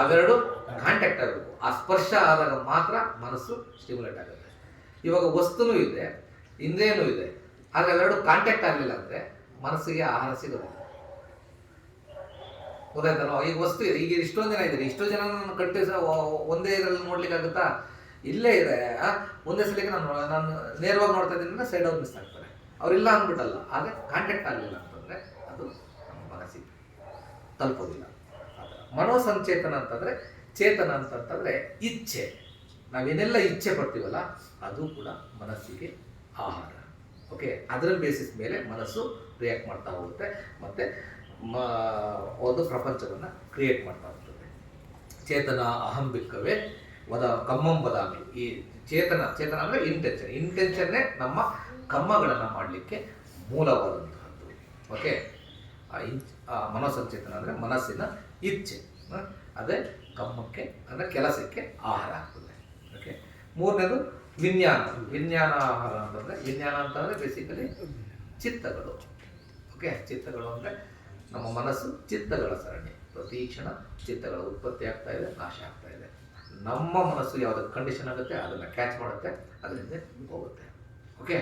ಅವೆರಡು ಕಾಂಟ್ಯಾಕ್ಟ್ ಆಗಬೇಕು. ಆ ಸ್ಪರ್ಶ ಆದಾಗ ಮಾತ್ರ ಮನಸ್ಸು ಸ್ಟಿಮ್ಯುಲೇಟ್ ಆಗುತ್ತೆ. ಇವಾಗ ವಸ್ತುನೂ ಇದೆ, ಇಂದ್ರಿಯನೂ ಇದೆ, ಆದರೆ ಅವೆರಡು ಕಾಂಟ್ಯಾಕ್ಟ್ ಆಗಲಿಲ್ಲ ಅಂದರೆ ಮನಸ್ಸಿಗೆ ಆಹಾರ ಸಿಗೋದಿಲ್ಲ. ಗೊತ್ತಾಯ್ತಲ್ವ? ಈಗ ವಸ್ತು ಇದೆ, ಈಗ ಇಷ್ಟೊಂದು ಜನ ಇದ್ದಾರೆ, ಇಷ್ಟೋ ಜನ ನಾನು ಕಟ್ಟಿ ಒಂದೇ ಇದರಲ್ಲಿ ನೋಡ್ಲಿಕ್ಕೆ ಆಗುತ್ತಾ? ಇಲ್ಲೇ ಇದೆ, ಒಂದೇ ಸಲಿಗೆ ನಾನು ನೇರವಾಗಿ ನೋಡ್ತಾ ಇದ್ದೀನಿ, ಸೈಡ್ ಅವ್ರು ಮಿಸ್ ಆಗ್ತಾರೆ. ಅವರಿಲ್ಲ ಅಂದ್ಬಿಟ್ಟಲ್ಲ, ಆದರೆ ಕಾಂಟ್ಯಾಕ್ಟ್ ಆಗಲಿಲ್ಲ ಅಂತಂದರೆ ಅದು ನಮ್ಮ ಮನಸ್ಸಿಗೆ ತಲುಪೋದಿಲ್ಲ. ಮನೋಸಂಚೇತನ ಅಂತಂದರೆ, ಚೇತನ ಅಂತಂತಂದರೆ ಇಚ್ಛೆ. ನಾವೇನೆಲ್ಲ ಇಚ್ಛೆ ಪಡ್ತೀವಲ್ಲ ಅದು ಕೂಡ ಮನಸ್ಸಿಗೆ ಆಹಾರ. ಓಕೆ, ಅದರ ಬೇಸಿಸ್ ಮೇಲೆ ಮನಸ್ಸು ರಿಯಾಕ್ಟ್ ಮಾಡ್ತಾ ಹೋಗುತ್ತೆ, ಮತ್ತು ಒಂದು ಪ್ರಪಂಚವನ್ನು ಕ್ರಿಯೇಟ್ ಮಾಡ್ತಾ ಹೋಗ್ತದೆ. ಚೇತನ ಅಹಂಬಿಕ್ಕವೇ ಕಮ್ಮಂ ವದಾಮಿ. ಈ ಚೇತನ ಅಂದರೆ ಇಂಟೆನ್ಷನ್ನೇ ನಮ್ಮ ಕಮ್ಮಗಳನ್ನು ಮಾಡಲಿಕ್ಕೆ ಮೂಲವಾದಂತಹದ್ದು. ಓಕೆ, ಮನೋಸಂಚೇತನ ಅಂದರೆ ಮನಸ್ಸಿನ ಇಚ್ಛೆ, ಅದೇ ಕಮ್ಮಕ್ಕೆ ಅಂದರೆ ಕೆಲಸಕ್ಕೆ ಆಹಾರ ಆಗ್ತದೆ. ಓಕೆ, ಮೂರನೇದು ವಿಜ್ಞಾನ ಆಹಾರ ಅಂತಂದರೆ, ವಿಜ್ಞಾನ ಅಂತಂದರೆ ಬೇಸಿಕಲಿ ಚಿತ್ತಗಳು. ಓಕೆ, ಚಿತ್ತಗಳು ಅಂದರೆ ನಮ್ಮ ಮನಸ್ಸು ಚಿತ್ತಗಳ ಸರಣಿ. ಪ್ರತಿ ಕ್ಷಣ ಚಿತ್ತಗಳ ಉತ್ಪತ್ತಿ ಆಗ್ತಾ ಇದೆ, ನಾಶ ಆಗ್ತಾ ಇದೆ. ನಮ್ಮ ಮನಸ್ಸು ಯಾವುದಕ್ಕೆ ಕಂಡೀಷನ್ ಆಗುತ್ತೆ ಅದನ್ನು ಕ್ಯಾಚ್ ಮಾಡುತ್ತೆ, ಅದರಿಂದ ಹೋಗುತ್ತೆ. ಓಕೆ,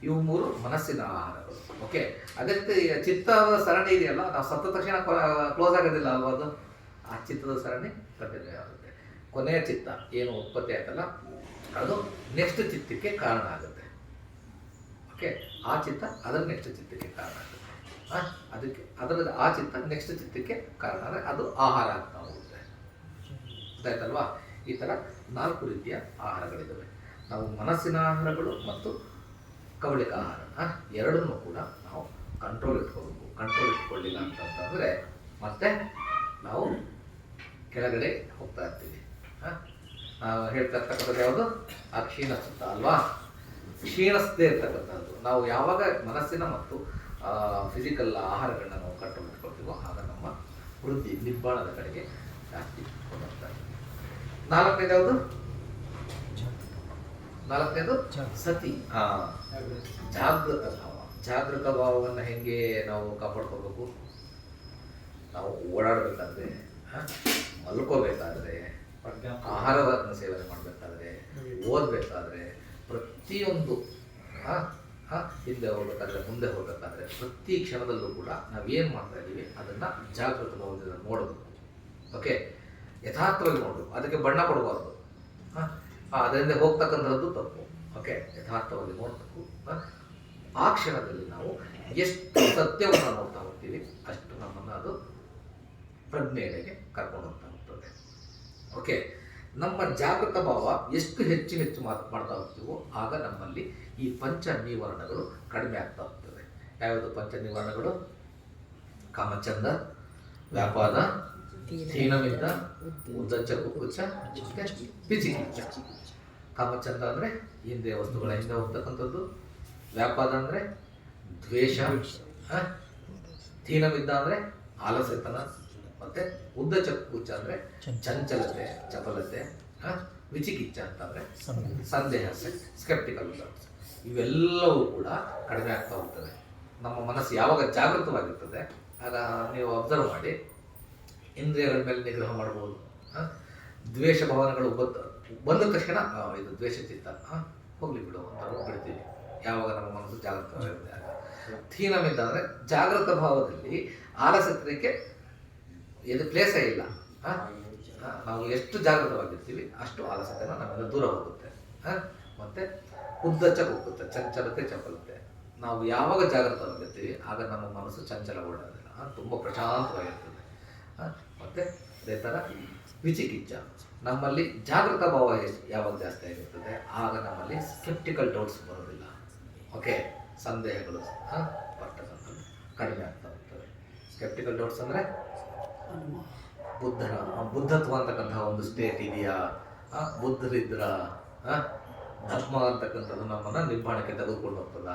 ಇವು 3 ಮನಸ್ಸಿನ ಆಹಾರಗಳು. ಓಕೆ, ಅದೇ ರೀತಿ ಚಿತ್ತದ ಸರಣಿ ಇದೆಯಲ್ಲ, ನಾವು ಸತ್ತ ತಕ್ಷಣ ಕ್ಲೋಸ್ ಆಗೋದಿಲ್ಲ ಅಲ್ವಾ? ಅದು ಆ ಚಿತ್ತದ ಸರಣಿ ಕಂಟಿನ್ಯೂ ಆಗುತ್ತೆ. ಕೊನೆಯ ಚಿತ್ತ ಏನು ಉತ್ಪತ್ತಿ ಆಯ್ತಲ್ಲ, ಅದು ನೆಕ್ಸ್ಟ್ ಚಿತ್ತಕ್ಕೆ ಕಾರಣ ಆಗುತ್ತೆ. ಓಕೆ, ಆ ಚಿತ್ತ ಅದರ ನೆಕ್ಸ್ಟ್ ಚಿತ್ತಕ್ಕೆ ಕಾರಣ ಆಗುತ್ತೆ. ಆ ಚಿತ್ತ ನೆಕ್ಸ್ಟ್ ಚಿತ್ತಕ್ಕೆ ಕಾರಣ ಅಂದರೆ ಅದು ಆಹಾರ ಆಗ್ತಾ ಹೋಗುತ್ತೆ. ಗೊತ್ತಾಯ್ತಲ್ವಾ? ಈ ಥರ 4 ರೀತಿಯ ಆಹಾರಗಳಿದ್ದಾವೆ. ನಾವು ಮನಸ್ಸಿನ ಆಹಾರಗಳು ಮತ್ತು ಕಬಳಿಕ ಆಹಾರ ಎರಡನ್ನೂ ಕೂಡ ನಾವು ಕಂಟ್ರೋಲ್ ಇಟ್ಕೋಬೇಕು. ಕಂಟ್ರೋಲ್ ಇಟ್ಕೊಳ್ಳಿಲ್ಲ ಅಂತಂದರೆ ಮತ್ತೆ ನಾವು ಕೆಳಗಡೆ ಹೋಗ್ತಾ ಇರ್ತೀವಿ. ನಾವು ಹೇಳ್ತಾ ಇರ್ತಕ್ಕಂಥದ್ದು ಯಾವುದು? ಆ ಕ್ಷೀಣಿಸುತ್ತ ಅಲ್ವಾ? ಕ್ಷೀಣಿಸದೇ ಇರ್ತಕ್ಕಂಥದ್ದು. ನಾವು ಯಾವಾಗ ಮನಸ್ಸಿನ ಮತ್ತು ಫಿಸಿಕಲ್ ಆಹಾರಗಳನ್ನ ನಾವು ಕಂಟ್ರೋಲ್ ಇಟ್ಕೊಳ್ತೀವೋ ಆಗ ನಮ್ಮ ವೃದ್ಧಿ ನಿಬ್ಬಾಣದ ಕಡೆಗೆ ಜಾಸ್ತಿ ಹೋಗ್ತಾ ಇದ್ದೀವಿ. 4ನೇದು ಯಾವುದು? 4ನೇದು ಸತಿ. ಜಾಗೃತ ಭಾವ. ಜಾಗೃತ ಭಾವವನ್ನು ಹೆಂಗೆ ನಾವು ಕಾಪಾಡ್ಕೋಬೇಕು? ನಾವು ಓಡಾಡಬೇಕಾದ್ರೆ, ಮಲ್ಕೋಬೇಕಾದ್ರೆ, ಆಹಾರವನ್ನು ಸೇವನೆ ಮಾಡಬೇಕಾದ್ರೆ, ಓದಬೇಕಾದ್ರೆ, ಪ್ರತಿಯೊಂದು ಹಿಂದೆ ಹೋಗ್ಬೇಕಾದ್ರೆ, ಮುಂದೆ ಹೋಗ್ಬೇಕಾದ್ರೆ, ಪ್ರತಿ ಕ್ಷಣದಲ್ಲೂ ಕೂಡ ನಾವೇನು ಮಾಡ್ತಾ ಇದ್ದೀವಿ ಅದನ್ನು ಜಾಗೃತ ಭಾವದಿಂದ ನೋಡಬೇಕು. ಓಕೆ, ಯಥಾರ್ಥವಾಗಿ ನೋಡಬೇಕು. ಅದಕ್ಕೆ ಬಣ್ಣ ಕೊಡಬಾರ್ದು. ಅದರಿಂದ ಹೋಗ್ತಕ್ಕಂಥದ್ದು ತಪ್ಪು. ಓಕೆ, ಯಥಾರ್ಥವಾಗಿ ನೋಡಬೇಕು. ಆ ಕ್ಷಣದಲ್ಲಿ ನಾವು ಎಷ್ಟು ಸತ್ಯವನ್ನು ನೋಡ್ತಾ ಹೋಗ್ತೀವಿ ಅಷ್ಟು ನಮ್ಮನ್ನು ಅದು ಪ್ರಜ್ಞೆಯೆಡೆಗೆ ಕರ್ಕೊಂಡು ಹೋಗ್ತಾ ಹೋಗ್ತದೆ. ಓಕೆ, ನಮ್ಮ ಜಾಗೃತ ಭಾವ ಎಷ್ಟು ಹೆಚ್ಚು ಮಾಡ್ತಾ ಹೋಗ್ತೀವೋ ಆಗ ನಮ್ಮಲ್ಲಿ ಈ ಪಂಚ ನಿವರಣಗಳು ಕಡಿಮೆ ಆಗ್ತಾ ಹೋಗ್ತದೆ. ಯಾವುದು ಪಂಚ ನಿವರಣಗಳು? ಕಾಮಚಂದ, ವ್ಯಾಪಾದ, ಥೀನಮಿದ್ದ, ಉದ್ದಚ್ಚ ಕುಕ್ಕುಚ್ಚ, ವಿಚಿಕಿಚ್ಚ. ಕಾಮಚಂದ ಅಂದರೆ ಇಂದ್ರಿಯ ವಸ್ತುಗಳ ಹಿಂದೆ ಹೋಗ್ತಕ್ಕಂಥದ್ದು. ವ್ಯಾಪಾದ ಅಂದರೆ ದ್ವೇಷ. ಥೀನಮಿದ್ದ ಅಂದರೆ ಆಲಸ್ಯತನ. ಮತ್ತು ಉದ್ದಚ್ಚ ಕುಕ್ಕುಚ್ಚ ಅಂದರೆ ಚಂಚಲತೆ, ಚಪಲತೆ. ವಿಚಿಕಿಚ್ಚ ಅಂತಂದರೆ ಸಂದೇಹ, ಸ್ಕೆಪ್ಟಿಕಲ್. ಇವೆಲ್ಲವೂ ಕೂಡ ಕಡಿಮೆ ಆಗ್ತಾ ಹೋಗ್ತದೆ. ನಮ್ಮ ಮನಸ್ಸು ಯಾವಾಗ ಜಾಗೃತವಾಗಿರ್ತದೆ ಆಗ ನೀವು ಅಬ್ಸರ್ವ್ ಮಾಡಿ ಇಂದ್ರಿಯಗಳ ಮೇಲೆ ನಿಗ್ರಹ ಮಾಡ್ಬೋದು. ದ್ವೇಷ ಭಾವನೆಗಳು ಬಂದ ತಕ್ಷಣ ಇದು ದ್ವೇಷ ಚಿತ್ತ, ಹೋಗ್ಲಿ ಬಿಡು ಅಂತ ಹೋಗ್ಬಿಡ್ತೀವಿ ಯಾವಾಗ ನಮ್ಮ ಮನಸ್ಸು ಜಾಗೃತವಾಗಿರುತ್ತೆ. ಥೀನಮಿದ್ದ ಅಂದರೆ ಜಾಗೃತ ಭಾವದಲ್ಲಿ ಆಲಸ್ಯಕ್ಕೆ ಇದು ಪ್ಲೇಸೇ ಇಲ್ಲ. ನಾವು ಎಷ್ಟು ಜಾಗೃತವಾಗಿರ್ತೀವಿ ಅಷ್ಟು ಆಲಸ್ಯತೆನ ನಮ್ಮಿಂದ ದೂರ ಹೋಗುತ್ತೆ. ಮತ್ತು ಉದ್ದಚ್ಚ ಹೋಗುತ್ತೆ, ಚಂಚಲತೆ, ಚಪಲತೆ. ನಾವು ಯಾವಾಗ ಜಾಗೃತವಾಗಿರ್ತೀವಿ ಆಗ ನಮ್ಮ ಮನಸ್ಸು ಚಂಚಲಗೊಳ್ಳೋದಿಲ್ಲ, ತುಂಬ ಪ್ರಶಾಂತವಾಗಿರ್ತದೆ. ಮತ್ತು ಅದೇ ಥರ ವಿಚಿಕಿಚ್ಚ, ನಮ್ಮಲ್ಲಿ ಜಾಗೃತ ಭಾವ ಯಾವಾಗ ಜಾಸ್ತಿ ಆಗಿರ್ತದೆ ಆಗ ನಮ್ಮಲ್ಲಿ ಸ್ಕೆಪ್ಟಿಕಲ್ ಡೌಟ್ಸ್ ಬರೋದಿಲ್ಲ. ಓಕೆ, ಸಂದೇಹಗಳು ಬರ್ತಕ್ಕಂಥದ್ದು ಕಡಿಮೆ ಆಗ್ತಾ ಹೋಗ್ತವೆ. ಸ್ಕೆಪ್ಟಿಕಲ್ ಡೌಟ್ಸ್ ಅಂದರೆ ಬುದ್ಧತ್ವ ಅಂತಕ್ಕಂಥ ಒಂದು ಸ್ಟೇಟ್ ಇದೆಯಾ, ಬುದ್ಧರಿದ್ರ ಧರ್ಮ ಅಂತಕ್ಕಂಥದ್ದು ನಮ್ಮನ್ನು ನಿರ್ಮಾಣಕ್ಕೆ ತೆಗೆದುಕೊಂಡು ಹೋಗ್ತದ,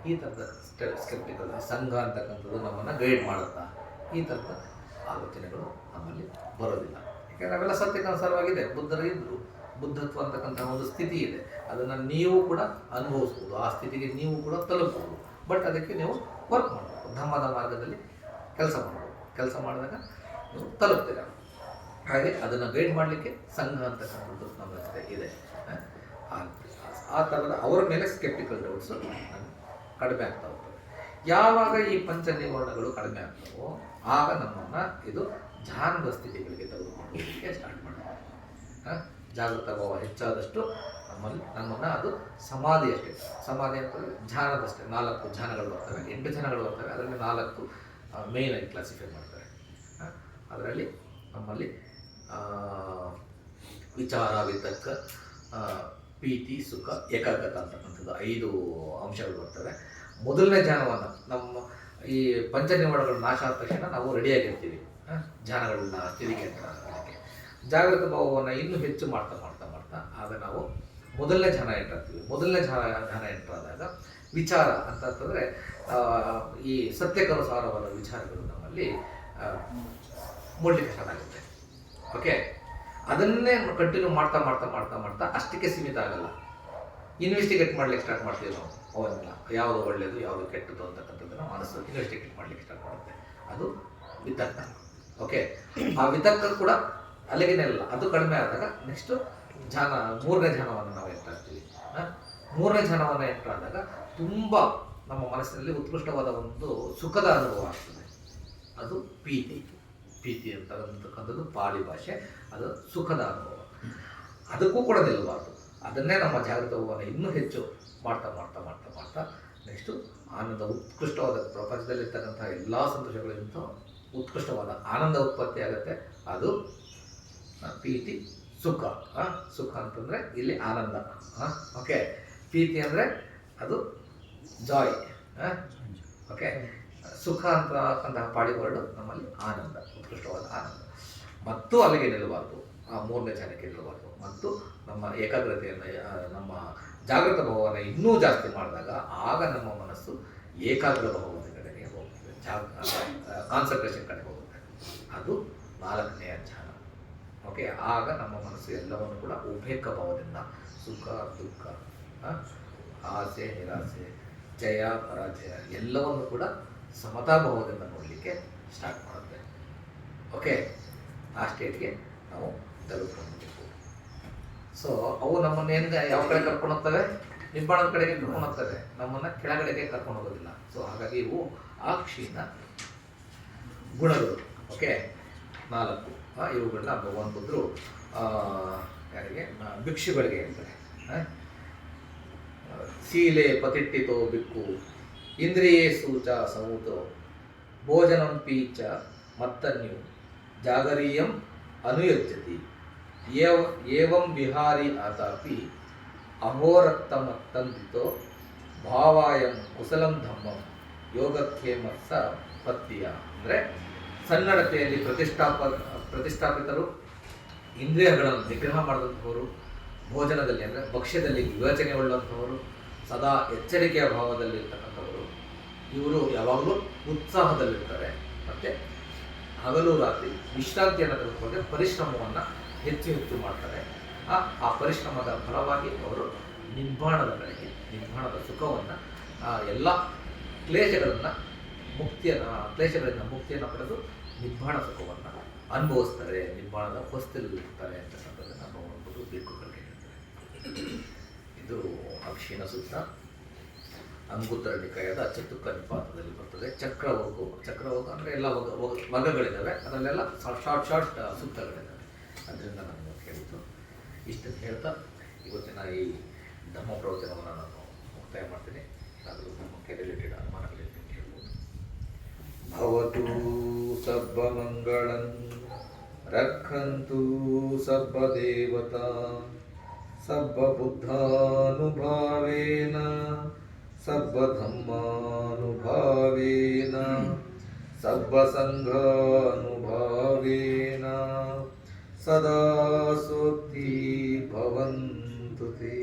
ಈ ಥರದ ಸ್ಕೆಪ್ಟಿಕಲ್. ಸಂಘ ಅಂತಕ್ಕಂಥದ್ದು ನಮ್ಮನ್ನು ಗೈಡ್ ಮಾಡುತ್ತಾ, ಈ ಥರದ ಆಲೋಚನೆಗಳು ನಮ್ಮಲ್ಲಿ ಬರೋದಿಲ್ಲ. ಯಾಕೆಂದರೆ ಅವೆಲ್ಲ ಸತ್ಯಕ್ಕನುಸಾರವಾಗಿದೆ. ಬುದ್ಧರು ಇದ್ದರು, ಬುದ್ಧತ್ವ ಅಂತಕ್ಕಂಥ ಒಂದು ಸ್ಥಿತಿ ಇದೆ, ಅದನ್ನು ನೀವು ಕೂಡ ಅನುಭವಿಸ್ಬೋದು, ಆ ಸ್ಥಿತಿಗೆ ನೀವು ಕೂಡ ತಲುಪ್ಬೋದು. ಬಟ್ ಅದಕ್ಕೆ ನೀವು ವರ್ಕ್ ಮಾಡಬೇಕು, ಧರ್ಮದ ಮಾರ್ಗದಲ್ಲಿ ಕೆಲಸ ಮಾಡಬೇಕು. ಕೆಲಸ ಮಾಡಿದಾಗ ನೀವು ತಲುಪ್ತೀರ. ಹಾಗೆ ಅದನ್ನು ಗೈಡ್ ಮಾಡಲಿಕ್ಕೆ ಸಂಘ ಅಂತಕ್ಕಂಥದ್ದು ನಮ್ಮ ಜೊತೆ ಇದೆ. ಆ ಥರದ ಅವರ ಮೇಲೆ ಸ್ಕೆಪ್ಟಿಕಲ್ ಡೌಟ್ಸು ಕಡಿಮೆ ಆಗ್ತಾ ಹೋಗ್ತದೆ. ಯಾವಾಗ ಈ ಪಂಚ ನಿವರಣಗಳು ಕಡಿಮೆ ಆಗ್ತಾವೋ ಆಗ ನಮ್ಮನ್ನು ಇದು ಧ್ಯಾನದ ಸ್ಥಿತಿಗಳಿಗೆ ತೆಗೆದುಕೊಂಡು ಹೋಗಲಿಕ್ಕೆ ಸ್ಟಾರ್ಟ್ ಮಾಡ್ತಾರೆ. ಜಾಗೃತ ಭಾವ ಹೆಚ್ಚಾದಷ್ಟು ನಮ್ಮನ್ನು ಅದು ಸಮಾಧಿಯಷ್ಟೇ. ಸಮಾಧಿ ಅಂತಂದರೆ ಧ್ಯಾನದಷ್ಟೇ. 4 ಧ್ಯಾನಗಳು ಬರ್ತವೆ, 8 ಧ್ಯಾನಗಳು ಬರ್ತವೆ. ಅದರಲ್ಲಿ 4 ಮೇಯ್ನಾಗಿ ಕ್ಲಾಸಿಫೈ ಮಾಡ್ತಾರೆ. ಅದರಲ್ಲಿ ನಮ್ಮಲ್ಲಿ ವಿಚಾರ, ವಿತರ್ಕ, ಪ್ರೀತಿ, ಸುಖ, ಏಕಾಗ್ರತೆ ಅಂತಕ್ಕಂಥದ್ದು 5 ಅಂಶಗಳು ಬರ್ತವೆ. ಮೊದಲನೇ ಧ್ಯಾನವನ್ನು ನಮ್ಮ ಈ ಪಂಚನಿವರಣಗಳು ನಾಶ ಆದ ತಕ್ಷಣ ನಾವು ರೆಡಿಯಾಗಿರ್ತೀವಿ ಧ್ಯಾನಗಳನ್ನ ಸ್ಥಿತಿಗೆ ಎಂಟ್ರಾಗಲಿಕ್ಕೆ. ಜಾಗೃತ ಭಾವವನ್ನು ಇನ್ನೂ ಹೆಚ್ಚು ಮಾಡ್ತಾ ಮಾಡ್ತಾ ಮಾಡ್ತಾ ಆಗ ನಾವು ಮೊದಲನೇ ಧ್ಯಾನ ಎಂಟ್ರಾಗ್ತೀವಿ. ಮೊದಲನೇ ಧ್ಯಾನ ಎಂಟ್ರಾದಾಗ ವಿಚಾರ ಅಂತಂದರೆ ಈ ಸತ್ಯಕ್ಕನುಸಾರವಾದ ವಿಚಾರಗಳು ನಮ್ಮಲ್ಲಿ ಮೂಡಲಿಕ್ಕೆ ಸ್ಟಾರ್ಟ್ ಆಗುತ್ತೆ. ಓಕೆ, ಅದನ್ನೇ ಕಂಟಿನ್ಯೂ ಮಾಡ್ತಾ ಮಾಡ್ತಾ ಮಾಡ್ತಾ ಮಾಡ್ತಾ ಅಷ್ಟಕ್ಕೆ ಸೀಮಿತ ಆಗಲ್ಲ. ಇನ್ವೆಸ್ಟಿಗೇಟ್ ಮಾಡ್ಲಿಕ್ಕೆ ಸ್ಟಾರ್ಟ್ ಮಾಡ್ತೀವಿ ನಾವು. ಅವನ್ನೆಲ್ಲ ಯಾವುದು ಒಳ್ಳೆಯದು ಯಾವುದು ಕೆಟ್ಟದ್ದು ಅಂತಕ್ಕಂಥದ್ದನ್ನು ಮನಸ್ಸು ಇನ್ವೆಸ್ಟಿಗೇಟ್ ಮಾಡ್ಲಿಕ್ಕೆ ಸ್ಟಾರ್ಟ್ ಮಾಡುತ್ತೆ. ಅದು ವಿತರ್ಕ. ಓಕೆ, ಆ ವಿತರ್ಕ ಕೂಡ ಅಲ್ಲಿಗೆ ಇಲ್ಲ, ಅದು ಕಡಿಮೆ ಆದಾಗ ನೆಕ್ಸ್ಟು ಧ್ಯಾನ, 3ನೇ ಧ್ಯಾನವನ್ನು ನಾವು ಎಂಟ್ರಾಗ್ತೀವಿ. 3ನೇ ಧ್ಯಾನವನ್ನು ಎಂಟ್ರಾದಾಗ ತುಂಬ ನಮ್ಮ ಮನಸ್ಸಿನಲ್ಲಿ ಉತ್ಕೃಷ್ಟವಾದ ಒಂದು ಸುಖದ ಅನುಭವ ಆಗ್ತದೆ. ಅದು ಪ್ರೀತಿ ಅಂತಕ್ಕಂಥದ್ದು ಪಾಳಿ ಭಾಷೆ, ಅದು ಸುಖದ ಅನುಭವ. ಅದಕ್ಕೂ ಕೂಡ ನಿಲ್ಲಬಾರ್ದು. ಅದನ್ನೇ ನಮ್ಮ ಜಾಗೃತ ಭಾವನೆ ಇನ್ನೂ ಹೆಚ್ಚು ಮಾಡ್ತಾ ಮಾಡ್ತಾ ಮಾಡ್ತಾ ಮಾಡ್ತಾ ನೆಕ್ಸ್ಟು ಆನಂದ, ಉತ್ಕೃಷ್ಟವಾದ ಪ್ರಪಂಚದಲ್ಲಿರ್ತಕ್ಕಂಥ ಎಲ್ಲ ಸಂತೋಷಗಳಿಗಿಂತ ಉತ್ಕೃಷ್ಟವಾದ ಆನಂದ ಉತ್ಪತ್ತಿ ಆಗುತ್ತೆ. ಅದು ಪ್ರೀತಿ, ಸುಖ. ಸುಖ ಅಂತಂದರೆ ಇಲ್ಲಿ ಆನಂದ. ಓಕೆ, ಪ್ರೀತಿ ಅಂದರೆ ಅದು ಜಾಯ್. ಓಕೆ, ಸುಖ ಅಂತಕ್ಕಂತಹ ಪಾಡಿ ವರ್ಡು ನಮ್ಮಲ್ಲಿ ಆನಂದ, ಉತ್ಕೃಷ್ಟವಾದ ಆನಂದ. ಮತ್ತು ಅಲ್ಲಿಗೆ ನಿಲ್ಲಬಾರ್ದು, ಆ 3ನೇ ಧ್ಯಾನಕ್ಕೆ ನಿಲ್ಲಬಾರ್ದು. ಮತ್ತು ನಮ್ಮ ಏಕಾಗ್ರತೆಯನ್ನು, ನಮ್ಮ ಜಾಗೃತ ಭಾವವನ್ನು ಇನ್ನೂ ಜಾಸ್ತಿ ಮಾಡಿದಾಗ ಆಗ ನಮ್ಮ ಮನಸ್ಸು ಏಕಾಗ್ರ ಭಾವದ ಕಡೆಗೆ ಹೋಗ್ತದೆ, ಕಾನ್ಸಂಟ್ರೇಷನ್ ಕಡೆ ಹೋಗುತ್ತೆ. ಅದು 4ನೇ ಧ್ಯಾನ. ಓಕೆ, ಆಗ ನಮ್ಮ ಮನಸ್ಸು ಎಲ್ಲವನ್ನು ಕೂಡ ಉಪೇಕ್ಷ ಭಾವದಿಂದ ಸುಖ, ದುಃಖ, ಆಸೆ, ನಿರಾಸೆ, ಜಯ, ಪರಾಜಯ ಎಲ್ಲವನ್ನು ಕೂಡ ಸಮತಾಭಾವದಿಂದ ನೋಡಲಿಕ್ಕೆ ಸ್ಟಾರ್ಟ್ ಮಾಡುತ್ತೆ. ಓಕೆ, ಆ ಸ್ಟೇಟ್ಗೆ ನಾವು ತೆಗೆದುಕೊಂಡ್ಬೇಕು. ಸೊ ಅವು ನಮ್ಮನ್ನು ಯಾವ ಕಡೆ ಕರ್ಕೊಂಡು ಹೋಗ್ತವೆ? ನಿರ್ಮಾಣದ ಕಡೆಗೆ ಕರ್ಕೊಂಡು ಹೋಗ್ತವೆ, ನಮ್ಮನ್ನು ಕೆಳಗಡೆಗೆ ಕರ್ಕೊಂಡು ಹೋಗೋದಿಲ್ಲ. ಸೊ ಹಾಗಾಗಿ ಇವು ಆ ಕ್ಷೀಣ ಗುಣಗಳು. ಓಕೆ, 4 ಇವುಗಳನ್ನ ಭಗವಾನ್ ಬುದ್ಧರು ಯಾರಿಗೆ? ಭಿಕ್ಷುಗಳಿಗೆ ಹೇಳ್ತಾರೆ. ಶೀಲೆ ಪತಿಟ್ಟಿತೋ ಬಿಕ್ಕು ಇಂದ್ರಿಯೇ ಸೂಚ ಸಮೂತೋ ಭೋಜನಂ ಪೀಚ ಮತ್ತನ್ಯು ಜಾಗರೀಯಂ ಅನುಯುಜ್ಯತಿ ಏವಂ ವಿಹಾರಿ ಆತಾಪಿ ಅಹೋರತ್ತಮತ್ತಂದಿತೋ ಭಾವಾಯಂ ಕುಶಲಂ ಧಮ್ಮಂ ಯೋಗಕ್ಷೇಮಸ್ಸ ಪಥ್ಯ ಅಂದರೆ ಸನ್ನಡತೆಯಲ್ಲಿ ಪ್ರತಿಷ್ಠಾಪಿತರು, ಇಂದ್ರಿಯಗಳನ್ನು ನಿಗ್ರಹ ಮಾಡಿದಂಥವರು, ಭೋಜನದಲ್ಲಿ ಅಂದರೆ ಭಕ್ಷ್ಯದಲ್ಲಿ ವಿವೇಚನೆ ಉಳ್ಳಂಥವರು, ಸದಾ ಎಚ್ಚರಿಕೆಯ ಭಾವದಲ್ಲಿರ್ತಕ್ಕಂಥವರು. ಇವರು ಯಾವಾಗಲೂ ಉತ್ಸಾಹದಲ್ಲಿರ್ತಾರೆ. ಮತ್ತು ಹಗಲು ರಾತ್ರಿ ವಿಶ್ರಾಂತಿಯನ್ನು ತೆಗೆದುಕೊಂಡ್ರೆ ಪರಿಶ್ರಮವನ್ನು ಹೆಚ್ಚು ಹೆಚ್ಚು ಮಾಡ್ತಾರೆ. ಆ ಪರಿಶ್ರಮದ ಫಲವಾಗಿ ಅವರು ನಿರ್ವಾಣದ ಕಡೆಗೆ, ನಿರ್ವಾಣದ ಸುಖವನ್ನು, ಎಲ್ಲ ಕ್ಲೇಶಗಳಿಂದ ಮುಕ್ತಿಯನ್ನು ಪಡೆದು ನಿರ್ವಾಣ ಸುಖವನ್ನು ಅನುಭವಿಸ್ತಾರೆ, ನಿರ್ವಾಣದ ಹೊಸ್ತಿಲಿರ್ತಾರೆ ಅಂತಕ್ಕಂಥದ್ದನ್ನು ಭಗವಂತರು ಭಿಕ್ಕುಗಳಿಗೆ ಹೇಳ್ತಾರೆ. ಇದು ಅಕ್ಷೀಣ ಸೂತ್ರ, ಅಂಗುತ್ತರ ನಿಕಾಯದ ಚತುರ್ಕ ನಿಪಾತದಲ್ಲಿ ಬರ್ತದೆ. ಚಕ್ರವರ್ಗ ಅಂದರೆ ಎಲ್ಲ ವರ್ಗಗಳಿದ್ದಾವೆ, ಅದರಲ್ಲೆಲ್ಲ ಶಾರ್ಟ್ ಸೂತ್ರಗಳಿದ್ದಾವೆ. ಅದರಿಂದ ನಾನು ಕೇಳಿದ್ದು ಇಷ್ಟನ್ನು ಹೇಳ್ತಾ ಇವತ್ತಿನ ಈ ಧರ್ಮ ಪ್ರವಚನವನ್ನು ನಾನು ಮುಕ್ತಾಯ ಮಾಡ್ತೀನಿ. ಅದು ಧರ್ಮಕ್ಕೆ ರಿಲೇಟೆಡ್ ಅನುಮಾನಗಳಿರ್ತೀನಿ ಹೇಳ್ಬೋದು. ಭವತು ಸರ್ವಮಂಗಳಂ ರಕ್ಷಂತು ಸರ್ವದೇವತಾ ಸರ್ವಬುದ್ಧಾನುಭಾವೇನ ಸರ್ವಧರ್ಮಾನುಭಾವೇನ ಸರ್ವಸಂಘಾನುಭಾವೇನ ಸದಾ ಸ್ವಸ್ತಿ ಭವಂತು ತೇ.